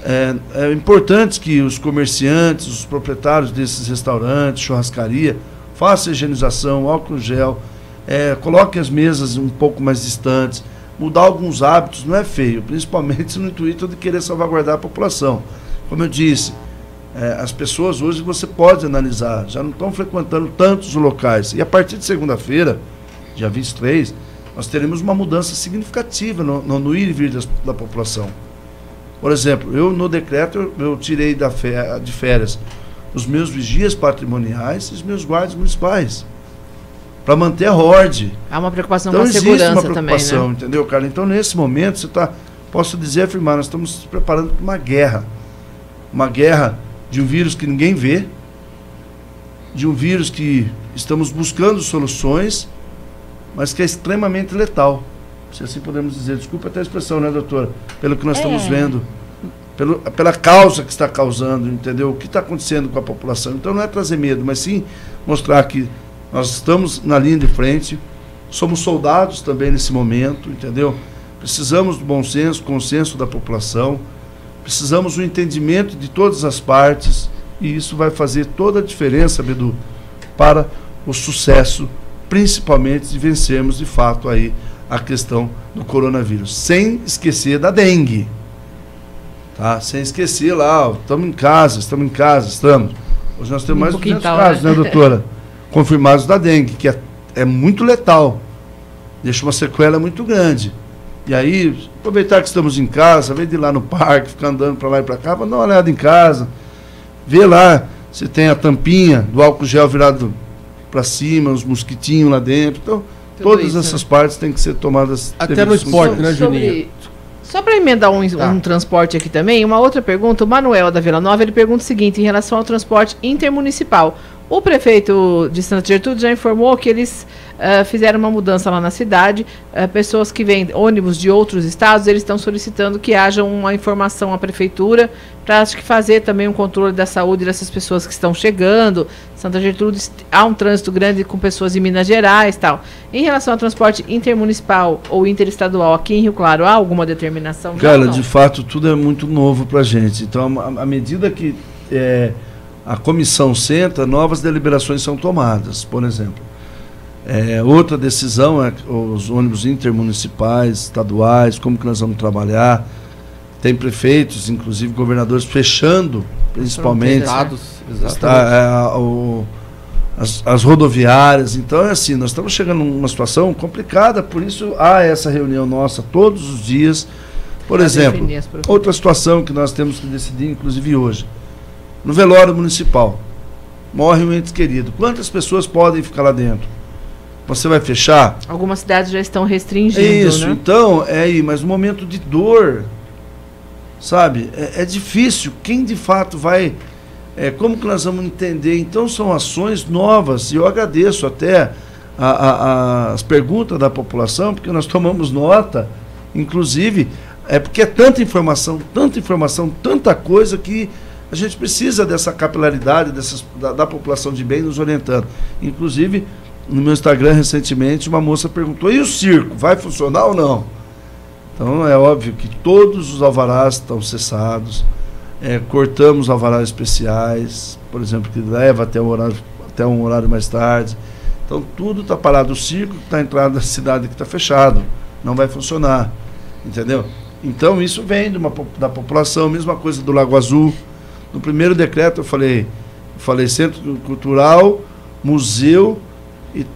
A: É importante que os comerciantes, os proprietários desses restaurantes, churrascaria, façam a higienização, álcool gel, coloquem as mesas um pouco mais distantes. Mudar alguns hábitos não é feio, principalmente no intuito de querer salvaguardar a população. Como eu disse, as pessoas hoje você pode analisar, já não estão frequentando tantos locais. E a partir de segunda-feira, dia 23, nós teremos uma mudança significativa no ir e vir da população. Por exemplo, eu no decreto eu tirei de férias os meus vigias patrimoniais e os meus guardas municipais, para manter a ordem.
B: Há uma preocupação
A: então,
B: com a segurança
A: uma preocupação,
B: também, né?
A: Entendeu, Carla? Então, nesse momento, posso dizer, afirmar, nós estamos nos preparando para uma guerra de um vírus que ninguém vê, de um vírus que estamos buscando soluções, mas que é extremamente letal, se assim podemos dizer. Desculpa até a expressão, né, doutora? Pelo que nós estamos vendo, pela causa que está causando, entendeu? O que está acontecendo com a população. Então não é trazer medo, mas sim mostrar que nós estamos na linha de frente, somos soldados também nesse momento, entendeu? Precisamos do bom senso, consenso da população, precisamos do entendimento de todas as partes, e isso vai fazer toda a diferença, Bedu, para o sucesso, principalmente de vencermos de fato aí a questão do coronavírus, sem esquecer da dengue. Tá? Sem esquecer lá, estamos em casa. Hoje nós temos mais de 200 casos, né, doutora? Confirmados da dengue, que é muito letal. Deixa uma sequela muito grande. E aí, aproveitar que estamos em casa, vem de ir lá no parque, ficar andando para lá e para cá, para dar uma olhada em casa, ver lá se tem a tampinha do álcool gel virado para cima, os mosquitinhos lá dentro. Então, todas essas partes têm que ser tomadas.
D: Até no esporte, né, Juninho?
B: Só para emendar um transporte aqui também, uma outra pergunta, o Manuel da Vila Nova, ele pergunta o seguinte, em relação ao transporte intermunicipal. O prefeito de Santa Gertrudes já informou que eles fizeram uma mudança lá na cidade, pessoas que vêm, ônibus de outros estados, eles estão solicitando que haja uma informação à prefeitura para fazer também um controle da saúde dessas pessoas que estão chegando. Santa Gertrudes, há um trânsito grande com pessoas de Minas Gerais e tal. Em relação ao transporte intermunicipal ou interestadual aqui em Rio Claro, há alguma determinação?
A: Cara, de fato, tudo é muito novo para a gente. Então, à medida que a comissão senta, novas deliberações são tomadas. Por exemplo, outra decisão é os ônibus intermunicipais, estaduais, como que nós vamos trabalhar. Tem prefeitos, inclusive governadores, fechando, principalmente, as rodoviárias. Então, é assim, nós estamos chegando numa situação complicada, por isso há essa reunião nossa todos os dias. Por exemplo, outra situação que nós temos que decidir, inclusive hoje, no velório municipal, morre um ente querido. Quantas pessoas podem ficar lá dentro? Você vai fechar?
B: Algumas cidades já estão restringindo,
A: isso,
B: né?
A: Então, mas no momento de dor, sabe, é difícil. Quem de fato vai... como que nós vamos entender? Então, são ações novas, e eu agradeço até as perguntas da população, porque nós tomamos nota, inclusive, porque é tanta informação, tanta coisa que a gente precisa dessa capilaridade da população de bem nos orientando. Inclusive, no meu Instagram, recentemente, uma moça perguntou, e o circo, vai funcionar ou não? Então, é óbvio que todos os alvarás estão cessados, cortamos alvarás especiais, por exemplo, que leva até um horário mais tarde. Então, tudo está parado. O circo que está à entrada da cidade que está fechado, não vai funcionar, entendeu? Então, isso vem da população, mesma coisa do Lago Azul. No primeiro decreto eu falei centro cultural, museu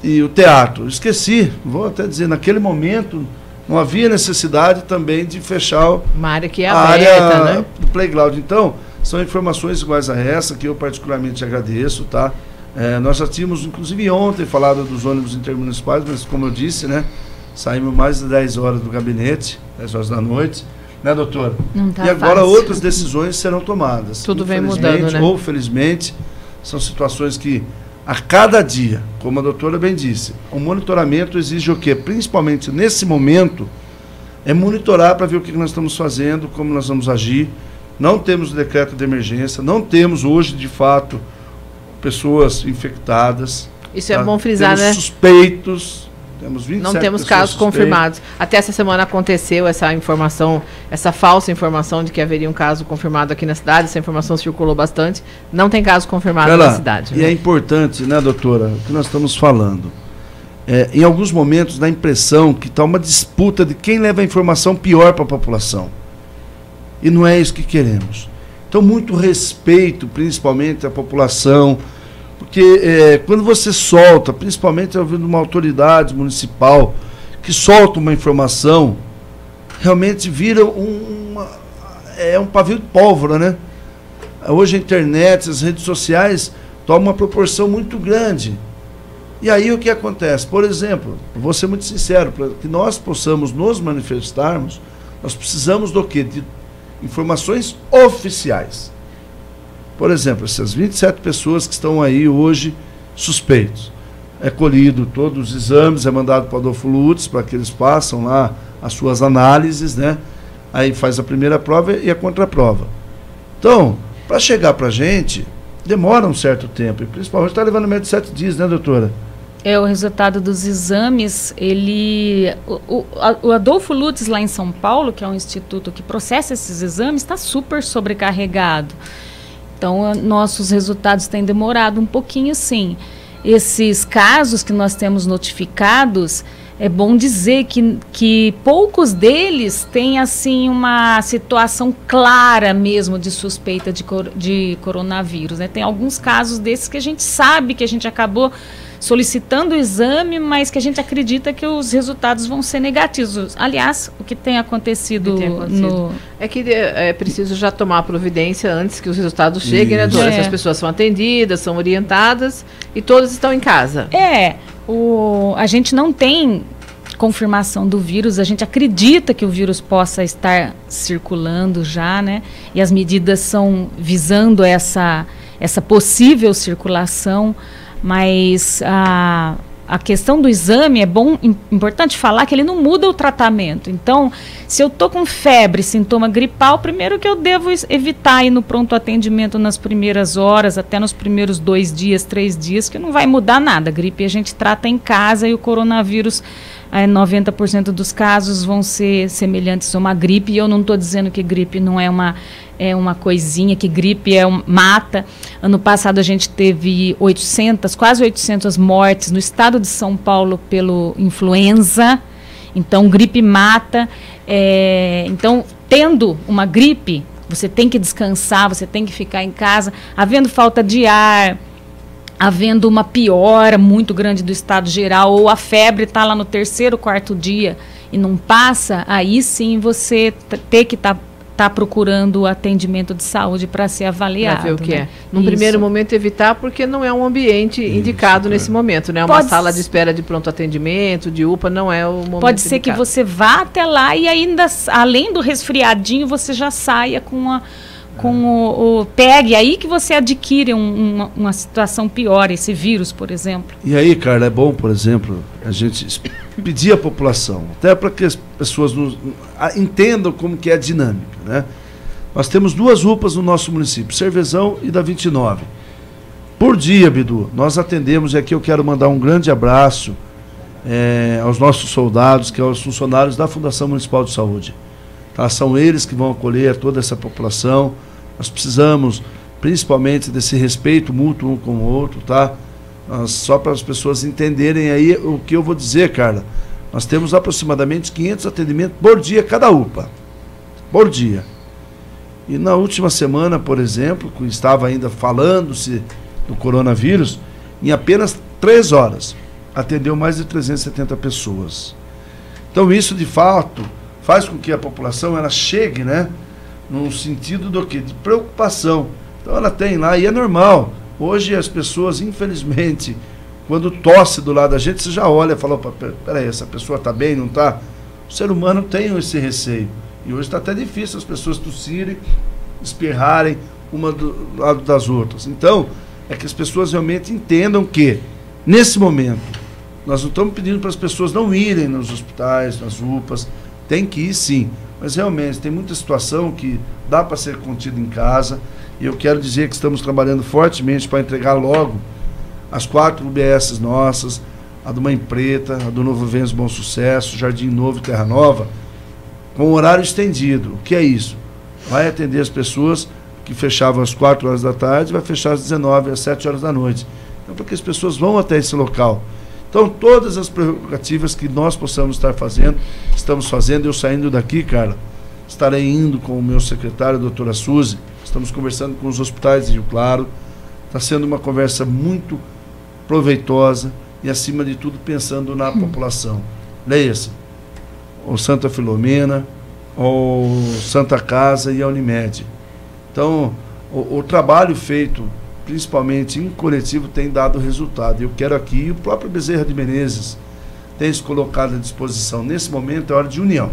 A: e o teatro. Esqueci, vou até dizer, naquele momento não havia necessidade também de fechar
B: uma área que é
A: a
B: aberta,
A: área,
B: né?
A: do playground. Então, são informações iguais a essa, que eu particularmente agradeço, tá? Nós já tínhamos, inclusive ontem, falado dos ônibus intermunicipais, mas como eu disse, né? Saímos mais de 10 horas do gabinete, 10 horas da noite, né, doutora?
C: Não tá
A: e agora
C: fácil.
A: Outras decisões serão tomadas.
B: Tudo vem mudando, né?
A: Ou felizmente, são situações que a cada dia, como a doutora bem disse, o monitoramento exige o quê? Principalmente nesse momento, é monitorar para ver o que nós estamos fazendo, como nós vamos agir. Não temos o decreto de emergência, não temos hoje, de fato, pessoas infectadas.
B: Isso é bom frisar,
A: temos
B: né?
A: Suspeitos. Temos 27
B: não temos casos confirmados. Até essa semana aconteceu essa informação, essa falsa informação de que haveria um caso confirmado aqui na cidade. Essa informação circulou bastante. Não tem caso confirmado na cidade.
A: E é importante, né, doutora, o que nós estamos falando. Em alguns momentos dá a impressão que está uma disputa de quem leva a informação pior para a população. E não é isso que queremos. Então, muito respeito, principalmente à população. Porque quando você solta, principalmente ouvindo uma autoridade municipal que solta uma informação, realmente vira um pavio de pólvora, né? Hoje a internet, as redes sociais tomam uma proporção muito grande. E aí o que acontece? Por exemplo, vou ser muito sincero, para que nós possamos nos manifestarmos, nós precisamos do quê? De informações oficiais. Por exemplo, essas 27 pessoas que estão aí hoje suspeitos. É colhido todos os exames, é mandado para o Adolfo Lutz, para que eles façam lá as suas análises, né? Aí faz a primeira prova e a contraprova. Então, para chegar para a gente, demora um certo tempo, e principalmente está levando menos de 7 dias, né, doutora?
C: O resultado dos exames, o Adolfo Lutz, lá em São Paulo, que é um instituto que processa esses exames, está super sobrecarregado. Então, nossos resultados têm demorado um pouquinho, sim. Esses casos que nós temos notificados, é bom dizer que poucos deles têm, assim, uma situação clara mesmo de suspeita de coronavírus, né? Tem alguns casos desses que a gente sabe que a gente acabou solicitando o exame, mas que a gente acredita que os resultados vão ser negativos. Aliás, o que tem acontecido,
B: é que é preciso já tomar a providência antes que os resultados cheguem, né, doutora? Essas pessoas são atendidas, são orientadas e todas estão em casa.
C: A gente não tem confirmação do vírus, a gente acredita que o vírus possa estar circulando já, né? E as medidas são visando essa possível circulação. Mas a questão do exame importante falar que ele não muda o tratamento. Então, se eu estou com febre, sintoma gripal, primeiro que eu devo evitar ir no pronto atendimento nas primeiras horas, até nos primeiros 2 dias, 3 dias, que não vai mudar nada. A gripe a gente trata em casa e o coronavírus, 90% dos casos vão ser semelhantes a uma gripe. E eu não estou dizendo que gripe não é uma coisinha, que gripe mata. Ano passado a gente teve quase 800 mortes no estado de São Paulo pelo influenza. Então, gripe mata. Então, tendo uma gripe, você tem que descansar, você tem que ficar em casa. Havendo falta de ar, havendo uma piora muito grande do estado geral, ou a febre está lá no 3º, 4º dia e não passa, aí sim você tem que estar procurando atendimento de saúde para ser avaliado.
B: Para ver o que é. Num primeiro momento evitar, porque não é um ambiente indicado nesse momento, né? Uma sala de espera de pronto atendimento, de UPA, não é o momento
C: Pode ser indicado. Que você vá até lá e ainda, além do resfriadinho, você já saia pegue, aí que você adquire uma situação pior, esse vírus, por exemplo.
A: E aí, Carla, é bom, por exemplo, a gente pedir à população, até para que as pessoas entendam como que é a dinâmica, né? Nós temos 2 UPAs no nosso município, Cervezão e da 29. Por dia, Bidu, nós atendemos, e aqui eu quero mandar um grande abraço aos nossos soldados, que são os funcionários da Fundação Municipal de Saúde. Tá? São eles que vão acolher toda essa população. Nós precisamos, principalmente, desse respeito mútuo um com o outro, tá? Só para as pessoas entenderem aí o que eu vou dizer, Carla. Nós temos aproximadamente 500 atendimentos por dia, cada UPA. Por dia. E na última semana, por exemplo, que estava ainda falando-se do coronavírus, em apenas 3 horas, atendeu mais de 370 pessoas. Então isso, de fato, faz com que a população ela chegue, né, num sentido do quê? De preocupação. Então ela tem lá, e é normal. Hoje as pessoas, infelizmente, quando tosse do lado da gente, você já olha e fala, peraí, essa pessoa está bem, não está? O ser humano tem esse receio. E hoje está até difícil as pessoas tossirem, espirrarem uma do lado das outras. Então, é que as pessoas realmente entendam que, nesse momento, nós não estamos pedindo para as pessoas não irem nos hospitais, nas UPAs, tem que ir sim, mas realmente tem muita situação que dá para ser contida em casa, e eu quero dizer que estamos trabalhando fortemente para entregar logo as 4 UBS nossas, a do Mãe Preta, a do Novo Ventos Bom Sucesso, Jardim Novo e Terra Nova, com horário estendido. O que é isso? Vai atender as pessoas que fechavam às 4 horas da tarde, vai fechar às 19, às 7 horas da noite. Então, porque as pessoas vão até esse local. Então, todas as prerrogativas que nós possamos estar fazendo, estamos fazendo. Eu saindo daqui, Carla, estarei indo com o meu secretário, a doutora Suzy, estamos conversando com os hospitais de Rio Claro. Está sendo uma conversa muito proveitosa e, acima de tudo, pensando na população. leia-se, o Santa Filomena, o Santa Casa e a Unimed. Então, o trabalho feito, principalmente em coletivo, tem dado resultado. Eu quero aqui, o próprio Bezerra de Menezes tem se colocado à disposição. Nesse momento é hora de união.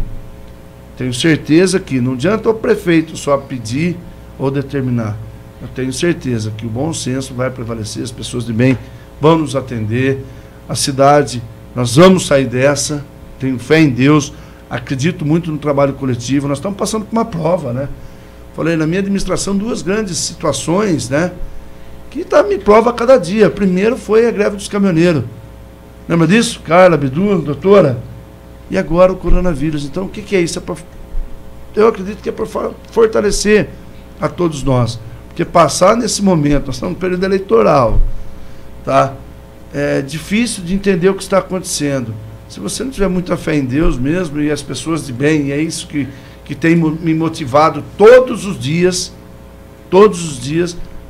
A: Tenho certeza que não adianta o prefeito só pedir ou determinar. Eu tenho certeza que o bom senso vai prevalecer, as pessoas de bem vão nos atender, a cidade, nós vamos sair dessa, tenho fé em Deus, acredito muito no trabalho coletivo, nós estamos passando por uma prova, né? Falei, na minha administração, 2 grandes situações, né? Que me prova a cada dia. Primeiro foi a greve dos caminhoneiros. Lembra disso? Carla, Bidu, doutora? E agora o coronavírus. Então, o que é isso? Eu acredito que é para fortalecer a todos nós. Porque passar nesse momento, nós estamos no período eleitoral, tá? É difícil de entender o que está acontecendo. Se você não tiver muita fé em Deus mesmo, e as pessoas de bem, e é isso que tem me motivado todos os dias,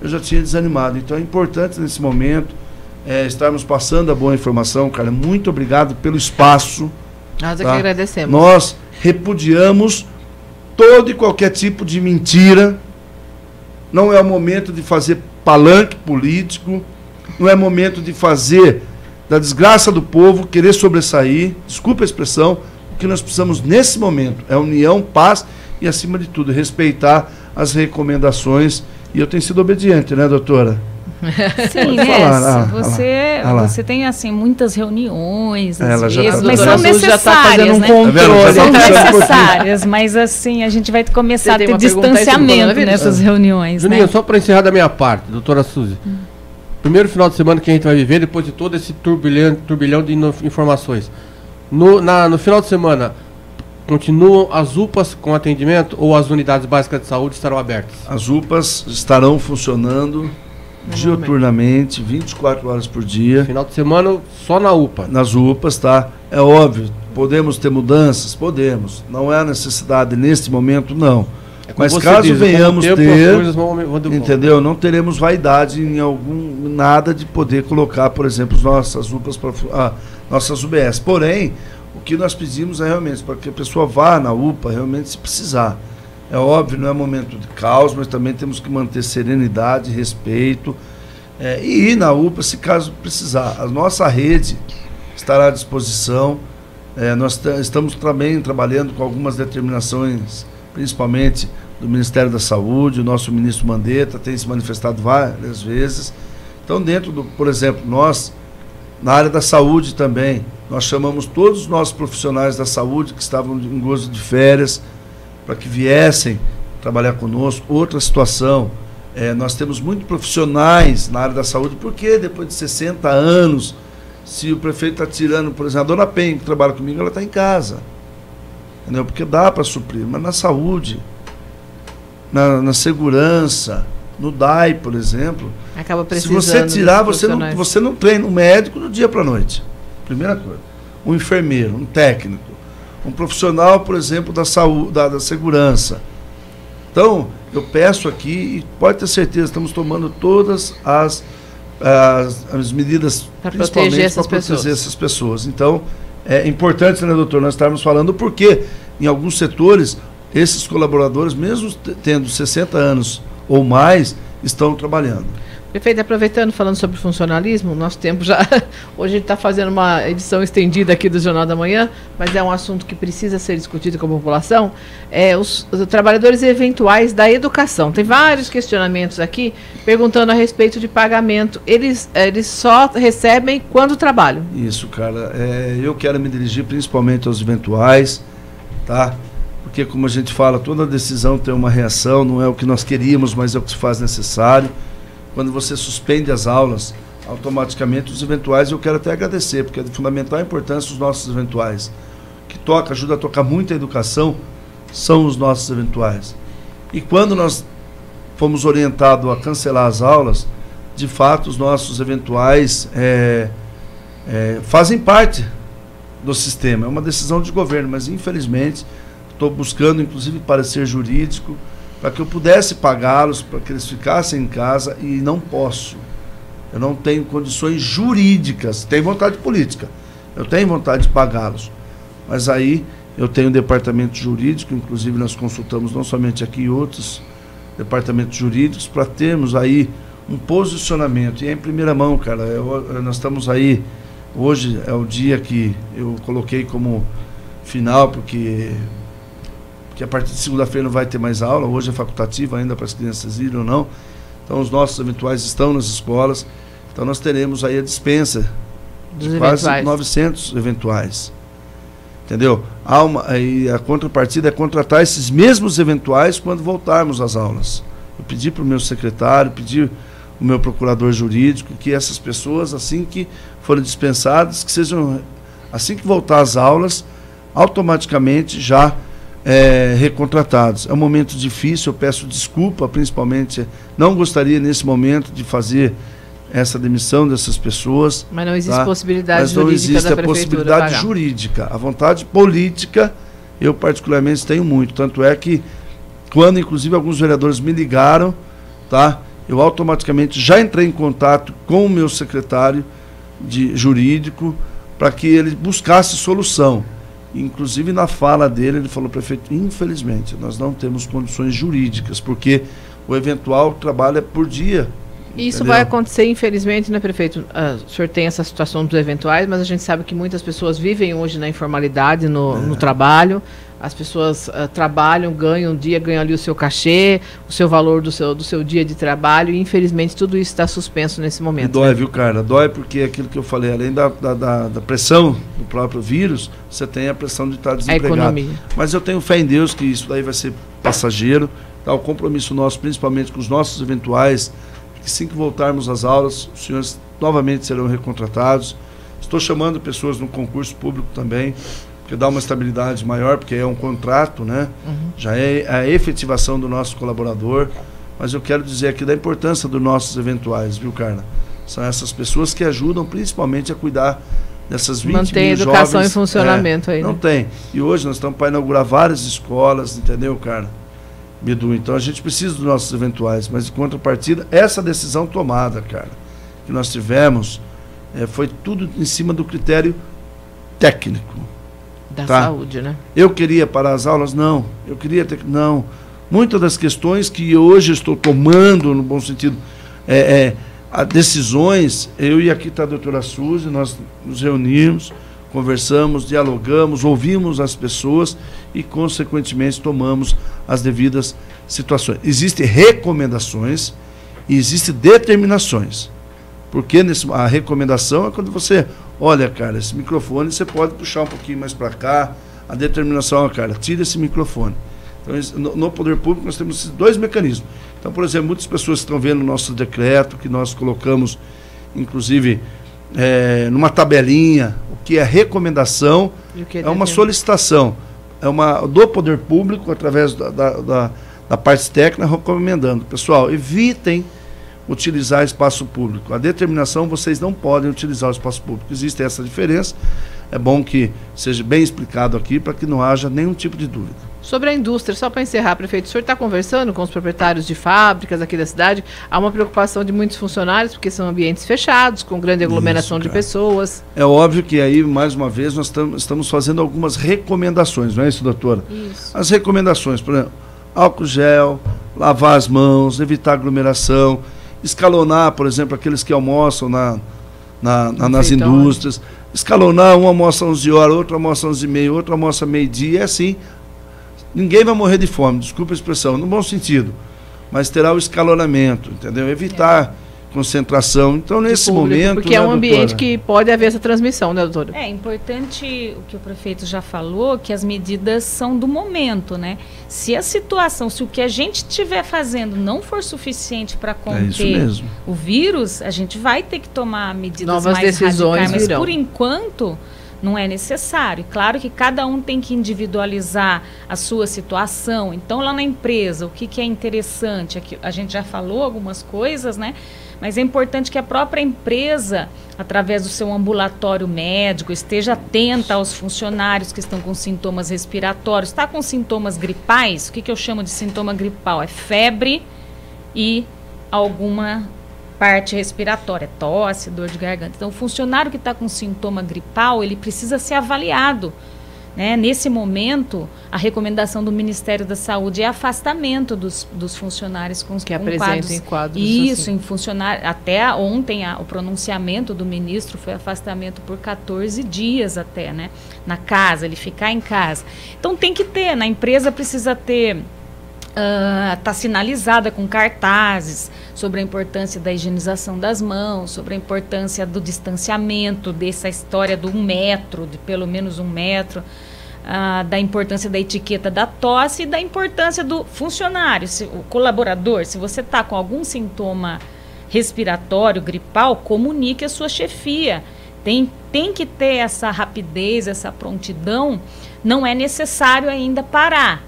A: eu já tinha desanimado. Então é importante nesse momento estarmos passando a boa informação, cara. Muito obrigado pelo espaço.
B: Nós é que agradecemos.
A: Nós repudiamos todo e qualquer tipo de mentira. Não é o momento de fazer palanque político, não é momento de fazer da desgraça do povo querer sobressair. Desculpa a expressão. O que nós precisamos nesse momento é união, paz e, acima de tudo, respeitar as recomendações. E eu tenho sido obediente, né, doutora?
C: Sim, você tem assim muitas reuniões, às vezes,
B: mas
C: são necessárias, né? São necessárias, mas assim a gente vai começar a ter distanciamento nessas reuniões.
D: Juninho, só para encerrar da minha parte, doutora Suzy. Primeiro final de semana que a gente vai viver, depois de todo esse turbilhão de informações. No final de semana, continuam as UPAs com atendimento ou as unidades básicas de saúde estarão abertas?
A: As UPAs estarão funcionando diuturnamente, 24 horas por dia.
D: Final de semana só na UPA?
A: Nas UPAs, tá? É óbvio, podemos ter mudanças? Podemos. Não é necessidade neste momento, não. Mas caso venhamos ter, entendeu? Não teremos vaidade em nada de poder colocar, por exemplo, nossas UPAs, nossas UBS. Porém, o que nós pedimos é realmente para que a pessoa vá na UPA realmente se precisar. É óbvio, não é momento de caos, mas também temos que manter serenidade, respeito e ir na UPA se caso precisar. A nossa rede estará à disposição. Nós estamos também trabalhando com algumas determinações, principalmente do Ministério da Saúde. O nosso ministro Mandetta tem se manifestado várias vezes. Então, por exemplo, nós, na área da saúde também, nós chamamos todos os nossos profissionais da saúde que estavam em gozo de férias, para que viessem trabalhar conosco. Outra situação, nós temos muitos profissionais na área da saúde, porque depois de 60 anos, se o prefeito está tirando, por exemplo, a dona Pen, que trabalha comigo, ela está em casa. Entendeu? Porque dá para suprir, mas na saúde, na segurança, no DAI, por exemplo,
B: acaba precisando.
A: Se você tirar, você não treina um médico do dia para a noite. Primeira coisa. Um enfermeiro, um técnico, um profissional, por exemplo, da saúde, da segurança. Então, eu peço aqui, e pode ter certeza, estamos tomando todas as medidas
B: para proteger
A: essas pessoas. Então, é importante, né, doutor, nós estarmos falando porque em alguns setores, esses colaboradores, mesmo tendo 60 anos ou mais, estão trabalhando.
B: Prefeito, aproveitando, falando sobre funcionalismo, nosso tempo já... Hoje a gente está fazendo uma edição estendida aqui do Jornal da Manhã, mas é um assunto que precisa ser discutido com a população. Os trabalhadores eventuais da educação. Tem vários questionamentos aqui perguntando a respeito de pagamento. Eles só recebem quando trabalham.
A: Isso, cara. Eu quero me dirigir principalmente aos eventuais, tá? Porque, como a gente fala, toda decisão tem uma reação, não é o que nós queríamos, mas é o que se faz necessário. Quando você suspende as aulas, automaticamente os eventuais, eu quero até agradecer, porque é de fundamental importância os nossos eventuais. Que ajuda a tocar muito a educação, são os nossos eventuais. E quando nós fomos orientados a cancelar as aulas, de fato os nossos eventuais fazem parte do sistema. É uma decisão de governo, mas infelizmente estou buscando inclusive parecer jurídico, para que eu pudesse pagá-los, para que eles ficassem em casa, e não posso. Eu não tenho condições jurídicas. Tenho vontade política. Eu tenho vontade de pagá-los. Mas aí eu tenho um departamento jurídico, inclusive nós consultamos não somente aqui outros departamentos jurídicos para termos aí um posicionamento. E é em primeira mão, cara. Nós estamos aí, hoje é o dia que eu coloquei como final, porque a partir de segunda-feira não vai ter mais aula, hoje é facultativa ainda para as crianças irem ou não. Então os nossos eventuais estão nas escolas, então nós teremos aí a dispensa de quase 900 eventuais. Entendeu? E a contrapartida é contratar esses mesmos eventuais quando voltarmos às aulas. Eu pedi para o meu secretário, pedi o meu procurador jurídico que essas pessoas, assim que forem dispensadas, que sejam, assim que voltar às aulas, automaticamente já recontratados. É um momento difícil, eu peço desculpa, principalmente, não gostaria nesse momento de fazer essa demissão dessas pessoas.
B: Mas não existe possibilidade jurídica da prefeitura.
A: Mas não existe a possibilidade jurídica. A vontade política, eu particularmente tenho muito. Tanto é que, quando inclusive alguns vereadores me ligaram, tá, eu automaticamente já entrei em contato com o meu secretário jurídico para que ele buscasse solução. Inclusive na fala dele, ele falou: prefeito, infelizmente, nós não temos condições jurídicas, porque o eventual trabalha por dia.
B: Isso vai acontecer, infelizmente, né, prefeito? O senhor tem essa situação dos eventuais, mas a gente sabe que muitas pessoas vivem hoje na informalidade, no trabalho. As pessoas trabalham, ganham um dia, ganham ali o seu cachê, o seu valor do seu dia de trabalho, e infelizmente tudo isso está suspenso nesse momento.
A: E dói, viu, Carla? Dói porque é aquilo que eu falei, além da pressão do próprio vírus, você tem a pressão de estar desempregado.
B: A economia.
A: Mas eu tenho fé em Deus que isso daí vai ser passageiro. Tá? O compromisso nosso, principalmente com os nossos eventuais, que assim que voltarmos às aulas, os senhores novamente serão recontratados. Estou chamando pessoas no concurso público também, porque dá uma estabilidade maior, porque é um contrato, né? Já é a efetivação do nosso colaborador. Mas eu quero dizer aqui da importância dos nossos eventuais, viu, Carla? São essas pessoas que ajudam principalmente a cuidar dessas 20
B: Mantém
A: mil
B: a educação
A: jovens,
B: em funcionamento aí.
A: Não tem. E hoje nós estamos para inaugurar várias escolas, entendeu, Carla? Bidu, então a gente precisa dos nossos eventuais, mas em contrapartida, essa decisão tomada, cara, que nós tivemos, foi tudo em cima do critério técnico.
B: Da saúde, né?
A: Eu queria parar as aulas? Não. Eu queria ter... Não. Muitas das questões que hoje estou tomando, no bom sentido, decisões, eu e aqui está a doutora Suzy, nós nos reunimos, conversamos, dialogamos, ouvimos as pessoas e, consequentemente, tomamos as devidas situações. Existem recomendações e existem determinações. Porque a recomendação é quando você... Olha, cara, esse microfone você pode puxar um pouquinho mais para cá. A determinação é, cara, tira esse microfone. Então, no poder público nós temos esses dois mecanismos. Então, por exemplo, muitas pessoas estão vendo o nosso decreto, que nós colocamos, inclusive, numa tabelinha, o que é recomendação, é uma solicitação. Do poder público, através da parte técnica, recomendando. Pessoal, evitem utilizar espaço público. A determinação, vocês não podem utilizar o espaço público. Existe essa diferença. É bom que seja bem explicado aqui para que não haja nenhum tipo de dúvida.
B: Sobre a indústria, só para encerrar, prefeito, o senhor está conversando com os proprietários de fábricas aqui da cidade? Há uma preocupação de muitos funcionários, porque são ambientes fechados, com grande aglomeração de pessoas. É
A: óbvio que aí, mais uma vez, nós estamos fazendo algumas recomendações, não é isso, doutora?
B: Isso.
A: As recomendações, por exemplo, álcool gel, lavar as mãos, evitar aglomeração, escalonar, por exemplo, aqueles que almoçam nas indústrias, escalonar, um almoça 11 horas, outro almoça 11h30, outro almoça meio-dia, é assim. Ninguém vai morrer de fome, desculpa a expressão, no bom sentido, mas terá o escalonamento, entendeu? Evitar concentração. Então, nesse momento...
B: Porque é um ambiente que pode haver essa transmissão, né, doutora?
C: É importante o que o prefeito já falou, que as medidas são do momento, né? Se a situação, se o que a gente estiver fazendo não for suficiente para conter o vírus, a gente vai ter que tomar medidas
B: novas
C: mais
B: decisões
C: radicais,
B: virão.
C: Mas por enquanto não é necessário. Claro que cada um tem que individualizar a sua situação. Então, lá na empresa, o que é interessante? Aqui, a gente já falou algumas coisas, né? Mas é importante que a própria empresa, através do seu ambulatório médico, esteja atenta aos funcionários que estão com sintomas respiratórios. Está com sintomas gripais? O que eu chamo de sintoma gripal? É febre e alguma parte respiratória, tosse, dor de garganta. Então, o funcionário que está com sintoma gripal, ele precisa ser avaliado né? Nesse momento, a recomendação do Ministério da Saúde é afastamento dos funcionários com
B: que apresentem quadros.
C: Isso,
B: assim.
C: em funcionário. Até ontem, o pronunciamento do ministro foi afastamento por 14 dias até, né? Na casa, ele ficar em casa. Então tem que ter, na empresa precisa ter... Está sinalizada com cartazes sobre a importância da higienização das mãos, sobre a importância do distanciamento, dessa história do 1 metro, de pelo menos 1 metro, da importância da etiqueta da tosse e da importância do funcionário, o colaborador. Se você está com algum sintoma respiratório, gripal, comunique a sua chefia. Tem que ter essa rapidez, essa prontidão. Não é necessário ainda parar.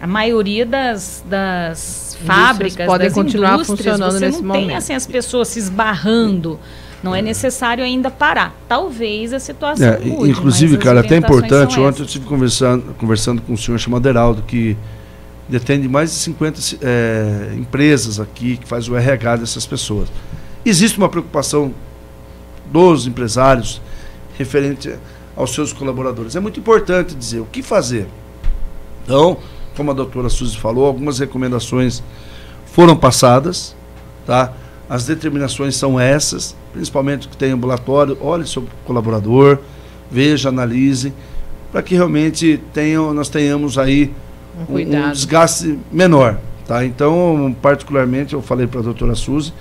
C: A maioria das fábricas,
B: podem
C: das
B: continuar
C: indústrias,
B: funcionando
C: você
B: nesse
C: não tem
B: momento.
C: assim, as pessoas se esbarrando. Não é necessário ainda parar. Talvez a situação mude.
A: Inclusive, cara, até importante, ontem eu
C: essas.
A: estive conversando com um senhor chamado Heraldo, que detém mais de 50 empresas aqui, que faz o RH dessas pessoas. Existe uma preocupação dos empresários referente aos seus colaboradores. É muito importante dizer o que fazer. Então, como a doutora Suzy falou, algumas recomendações foram passadas, tá? As determinações são essas, principalmente que tem ambulatório, olhe seu colaborador, veja, analise, para que realmente nós tenhamos aí um desgaste menor, tá? Então, particularmente, eu falei para a doutora Suzy,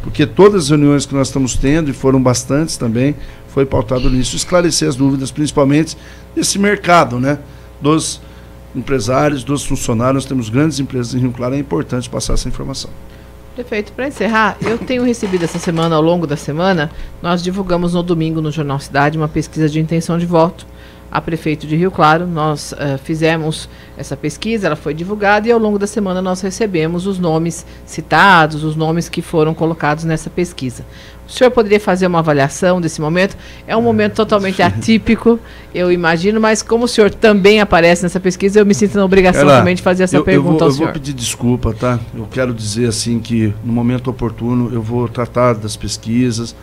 A: porque todas as reuniões que nós estamos tendo, e foram bastantes também, foi pautado nisso, esclarecer as dúvidas, principalmente desse mercado, né? Dos empresários, dos funcionários, temos grandes empresas em Rio Claro, é importante passar essa informação.
B: Prefeito, para encerrar, eu tenho recebido essa semana, ao longo da semana, nós divulgamos no domingo no Jornal Cidade uma pesquisa de intenção de voto a prefeito de Rio Claro. Nós fizemos essa pesquisa, ela foi divulgada e ao longo da semana nós recebemos os nomes citados, os nomes que foram colocados nessa pesquisa. O senhor poderia fazer uma avaliação desse momento? É um momento totalmente atípico, eu imagino, mas como o senhor também aparece nessa pesquisa, eu me sinto na obrigação também de fazer essa pergunta ao senhor.
A: Eu vou pedir desculpa, tá? Eu quero dizer assim que no momento oportuno eu vou tratar das pesquisas,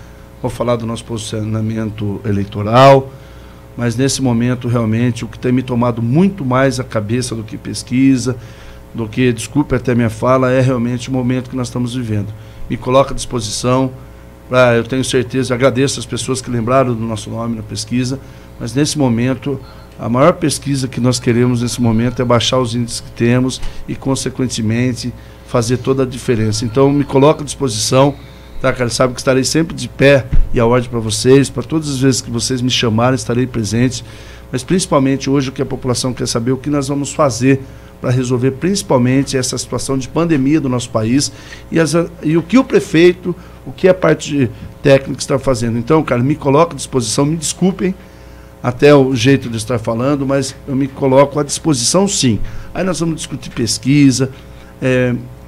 A: vou falar do nosso posicionamento eleitoral, mas nesse momento realmente o que tem me tomado muito mais a cabeça do que pesquisa, do que, desculpe até minha fala, é realmente o momento que nós estamos vivendo. Me coloco à disposição. Eu tenho certeza, agradeço as pessoas que lembraram do nosso nome na pesquisa, mas nesse momento, a maior pesquisa que nós queremos nesse momento é baixar os índices que temos e, consequentemente, fazer toda a diferença. Então, me coloco à disposição, tá, cara? Sabe que estarei sempre de pé e à ordem para vocês, para todas as vezes que vocês me chamarem, estarei presente, mas principalmente hoje o que a população quer saber, o que nós vamos fazer para resolver principalmente essa situação de pandemia do nosso país e o que o prefeito, o que a parte técnica está fazendo. Então, cara, me coloco à disposição, me desculpem até o jeito de estar falando, mas eu me coloco à disposição sim. Aí nós vamos discutir pesquisa,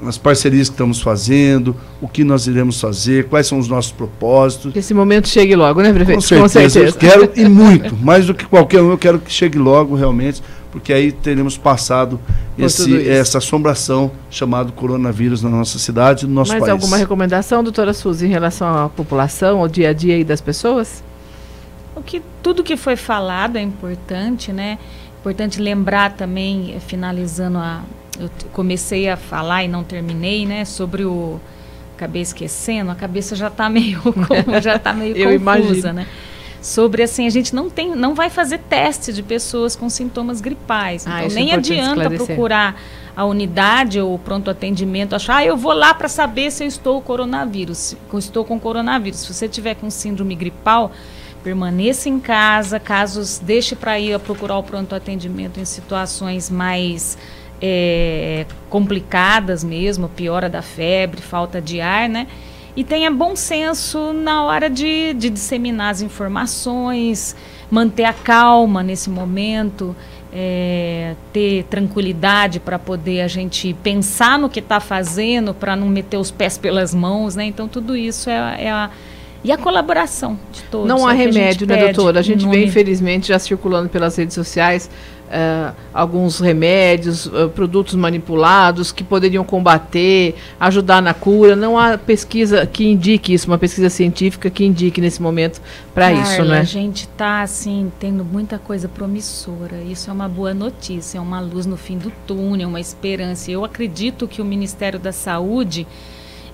A: as parcerias que estamos fazendo, o que nós iremos fazer, quais são os nossos propósitos.
B: Que esse momento chegue logo, né, prefeito?
A: Com certeza. Eu quero, e muito, mais do que qualquer um, eu quero que chegue logo realmente, porque aí teremos passado essa assombração chamado coronavírus na nossa cidade, no nosso país.
B: Mais alguma recomendação, doutora Suzy, em relação à população, ao dia a dia aí das pessoas?
C: Tudo que foi falado é importante, né? Importante lembrar também, finalizando eu comecei a falar e não terminei, né? Sobre acabei esquecendo, a cabeça já está meio confusa,
B: imagino.
C: né? Sobre assim, a gente não vai fazer teste de pessoas com sintomas gripais. Então nem adianta procurar a unidade ou o pronto atendimento, achar, eu vou lá para saber se eu estou com coronavírus. Se você tiver com síndrome gripal, permaneça em casa, deixe para ir a procurar o pronto atendimento em situações mais complicadas mesmo, piora da febre, falta de ar, né? E tenha bom senso na hora de disseminar as informações, manter a calma nesse momento, ter tranquilidade para poder a gente pensar no que está fazendo, para não meter os pés pelas mãos, né? Então tudo isso E a colaboração de todos.
B: Não há remédio, né, doutora? A gente vê, infelizmente, já circulando pelas redes sociais alguns remédios, produtos manipulados que poderiam combater, ajudar na cura. Não há pesquisa que indique isso, uma pesquisa científica que indique nesse momento para isso, né?
C: A gente está, assim, tendo muita coisa promissora. Isso é uma boa notícia, é uma luz no fim do túnel, uma esperança. Eu acredito que o Ministério da Saúde,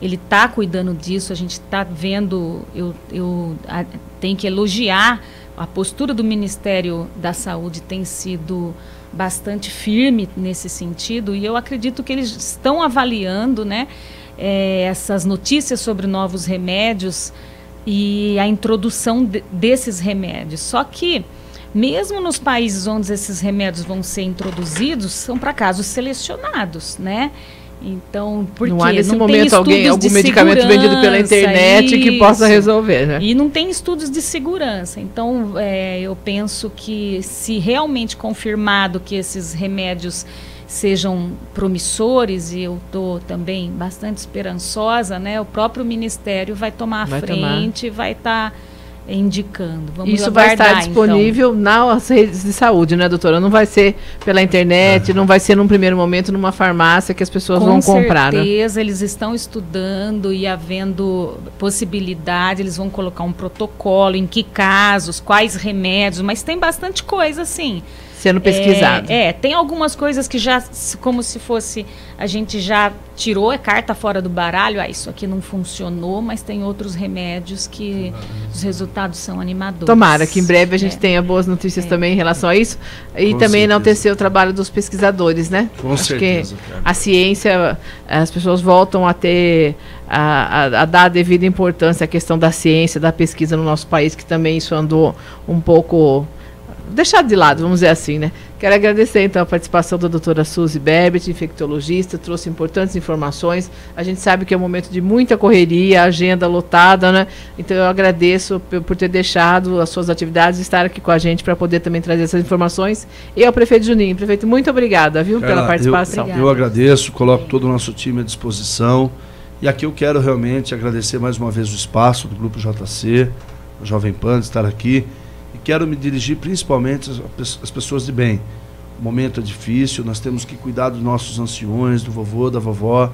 C: ele está cuidando disso, a gente está vendo, tenho que elogiar, a postura do Ministério da Saúde tem sido bastante firme nesse sentido, e eu acredito que eles estão avaliando, né, essas notícias sobre novos remédios e a introdução desses remédios. Só que, mesmo nos países onde esses remédios vão ser introduzidos, são para casos selecionados, né? Então, porque
B: não há nesse momento algum medicamento vendido pela internet que possa resolver, né?
C: E não tem estudos de segurança. Então, eu penso que, se realmente confirmado que esses remédios sejam promissores, e eu estou também bastante esperançosa, né? O próprio Ministério vai tomar a frente, vai estar indicando.
B: Isso vai estar disponível nas redes de saúde, né, doutora? Não vai ser pela internet, não vai ser num primeiro momento numa farmácia que as pessoas vão comprar, né? Com
C: certeza, eles estão estudando e havendo possibilidade, eles vão colocar um protocolo, em que casos, quais remédios, mas tem bastante coisa, assim,
B: sendo pesquisado.
C: Tem algumas coisas que já, como se fosse, a gente já tirou carta fora do baralho, isso aqui não funcionou, mas tem outros remédios que os resultados são animadores.
B: Tomara que em breve a gente tenha boas notícias também em relação a isso, e com também enaltecer o trabalho dos pesquisadores, né?
A: Com certeza,
B: que a ciência, as pessoas voltam a ter, a dar a devida importância à questão da ciência, da pesquisa no nosso país, que também isso andou um pouco deixado de lado, vamos dizer assim, né? Quero agradecer, então, a participação da doutora Suzy Berbet, infectologista, trouxe importantes informações. A gente sabe que é um momento de muita correria, agenda lotada, né? Então, eu agradeço por ter deixado as suas atividades e estar aqui com a gente para poder também trazer essas informações. E ao prefeito Juninho. Prefeito, muito obrigada, viu, pela participação.
A: Eu agradeço, coloco todo o nosso time à disposição. E aqui eu quero realmente agradecer mais uma vez o espaço do Grupo JC, a Jovem Pan, de estar aqui. Quero me dirigir principalmente às pessoas de bem. O momento é difícil, nós temos que cuidar dos nossos anciões, do vovô, da vovó,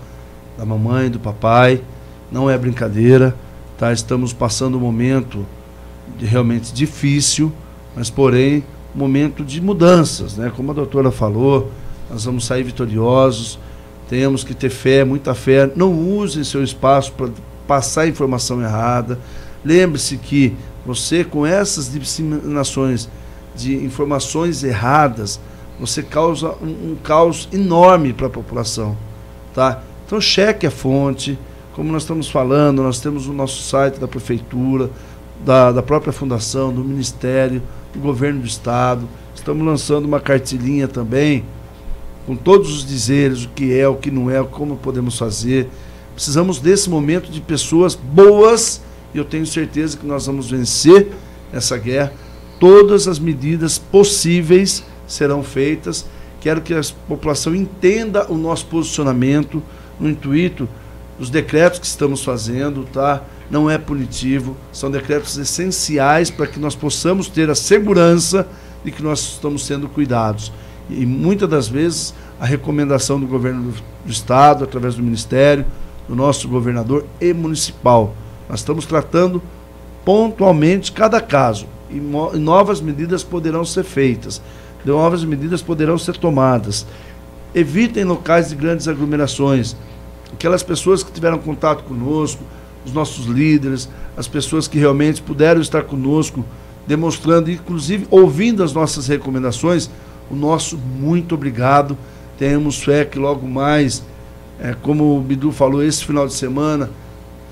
A: da mamãe, do papai. Não é brincadeira, tá? Estamos passando um momento realmente difícil, mas porém um momento de mudanças, né? Como a doutora falou, nós vamos sair vitoriosos, temos que ter fé, muita fé. Não usem seu espaço para passar informação errada. Lembre-se que você, com essas disseminações de informações erradas, você causa um caos enorme para a população, tá? Então, cheque a fonte. Como nós estamos falando, nós temos o nosso site da prefeitura, da própria fundação, do Ministério, do Governo do Estado. Estamos lançando uma cartilhinha também, com todos os dizeres, o que é, o que não é, como podemos fazer. Precisamos desse momento de pessoas boas, e eu tenho certeza que nós vamos vencer essa guerra. Todas as medidas possíveis serão feitas. Quero que a população entenda o nosso posicionamento no intuito dos decretos que estamos fazendo, tá? Não é punitivo, são decretos essenciais para que nós possamos ter a segurança de que nós estamos sendo cuidados. E muitas das vezes a recomendação do governo do Estado, através do Ministério, do nosso governador e municipal. Nós estamos tratando pontualmente cada caso, e novas medidas poderão ser feitas, novas medidas poderão ser tomadas. Evitem locais de grandes aglomerações. Aquelas pessoas que tiveram contato conosco, os nossos líderes, as pessoas que realmente puderam estar conosco, demonstrando, inclusive ouvindo as nossas recomendações, o nosso muito obrigado. Temos fé que logo mais, como o Bidu falou, esse final de semana,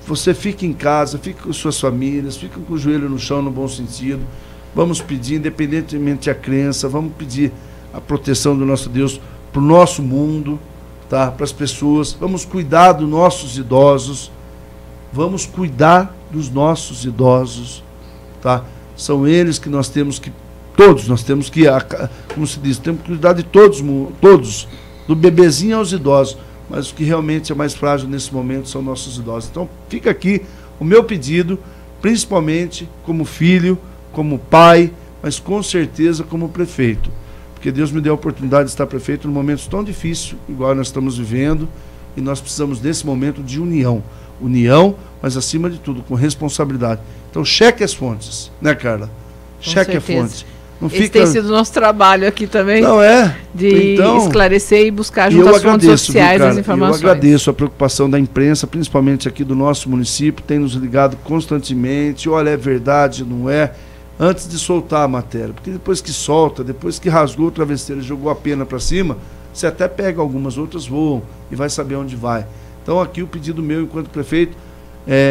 A: você fique em casa, fique com suas famílias, fique com o joelho no chão no bom sentido. Vamos pedir, independentemente da crença, vamos pedir a proteção do nosso Deus para o nosso mundo, tá? Para as pessoas. Vamos cuidar dos nossos idosos. Vamos cuidar dos nossos idosos, tá? São eles que nós temos que, todos nós temos que, como se diz, temos que cuidar de todos, do bebezinho aos idosos. Mas o que realmente é mais frágil nesse momento são nossos idosos. Então, fica aqui o meu pedido principalmente como filho, como pai, mas com certeza como prefeito. Porque Deus me deu a oportunidade de estar prefeito num momento tão difícil, igual nós estamos vivendo, e nós precisamos desse momento de união. União, mas acima de tudo, com responsabilidade. Então, cheque as fontes, né, Carla? Cheque as fontes. Não
B: Esse tem sido o nosso trabalho aqui também.
A: Não é?
B: De esclarecer e buscar junto às fontes oficiais as informações.
A: Eu agradeço a preocupação da imprensa, principalmente aqui do nosso município, tem nos ligado constantemente. Olha, é verdade, não é? Antes de soltar a matéria. Porque depois que solta, depois que rasgou o travesseiro e jogou a pena para cima, você até pega algumas, outras voam e vai saber onde vai. Então aqui o pedido meu enquanto prefeito,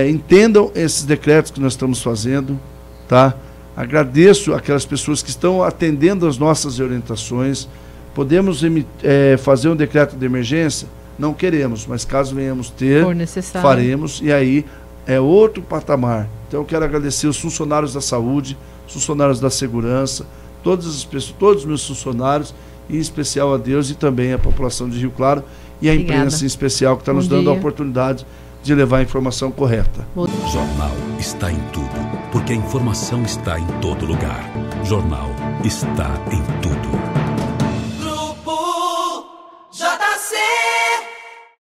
A: entendam esses decretos que nós estamos fazendo, tá? Agradeço aquelas pessoas que estão atendendo as nossas orientações. Podemos fazer um decreto de emergência? Não queremos, mas caso venhamos ter, faremos, e aí é outro patamar. Então eu quero agradecer os funcionários da saúde, os funcionários da segurança, todas as pessoas, todos os meus funcionários, e em especial a Deus e também a população de Rio Claro e a imprensa em especial que está nos dando a oportunidade de levar a informação correta.
E: O jornal está em tudo, porque a informação está em todo lugar. Jornal está em tudo.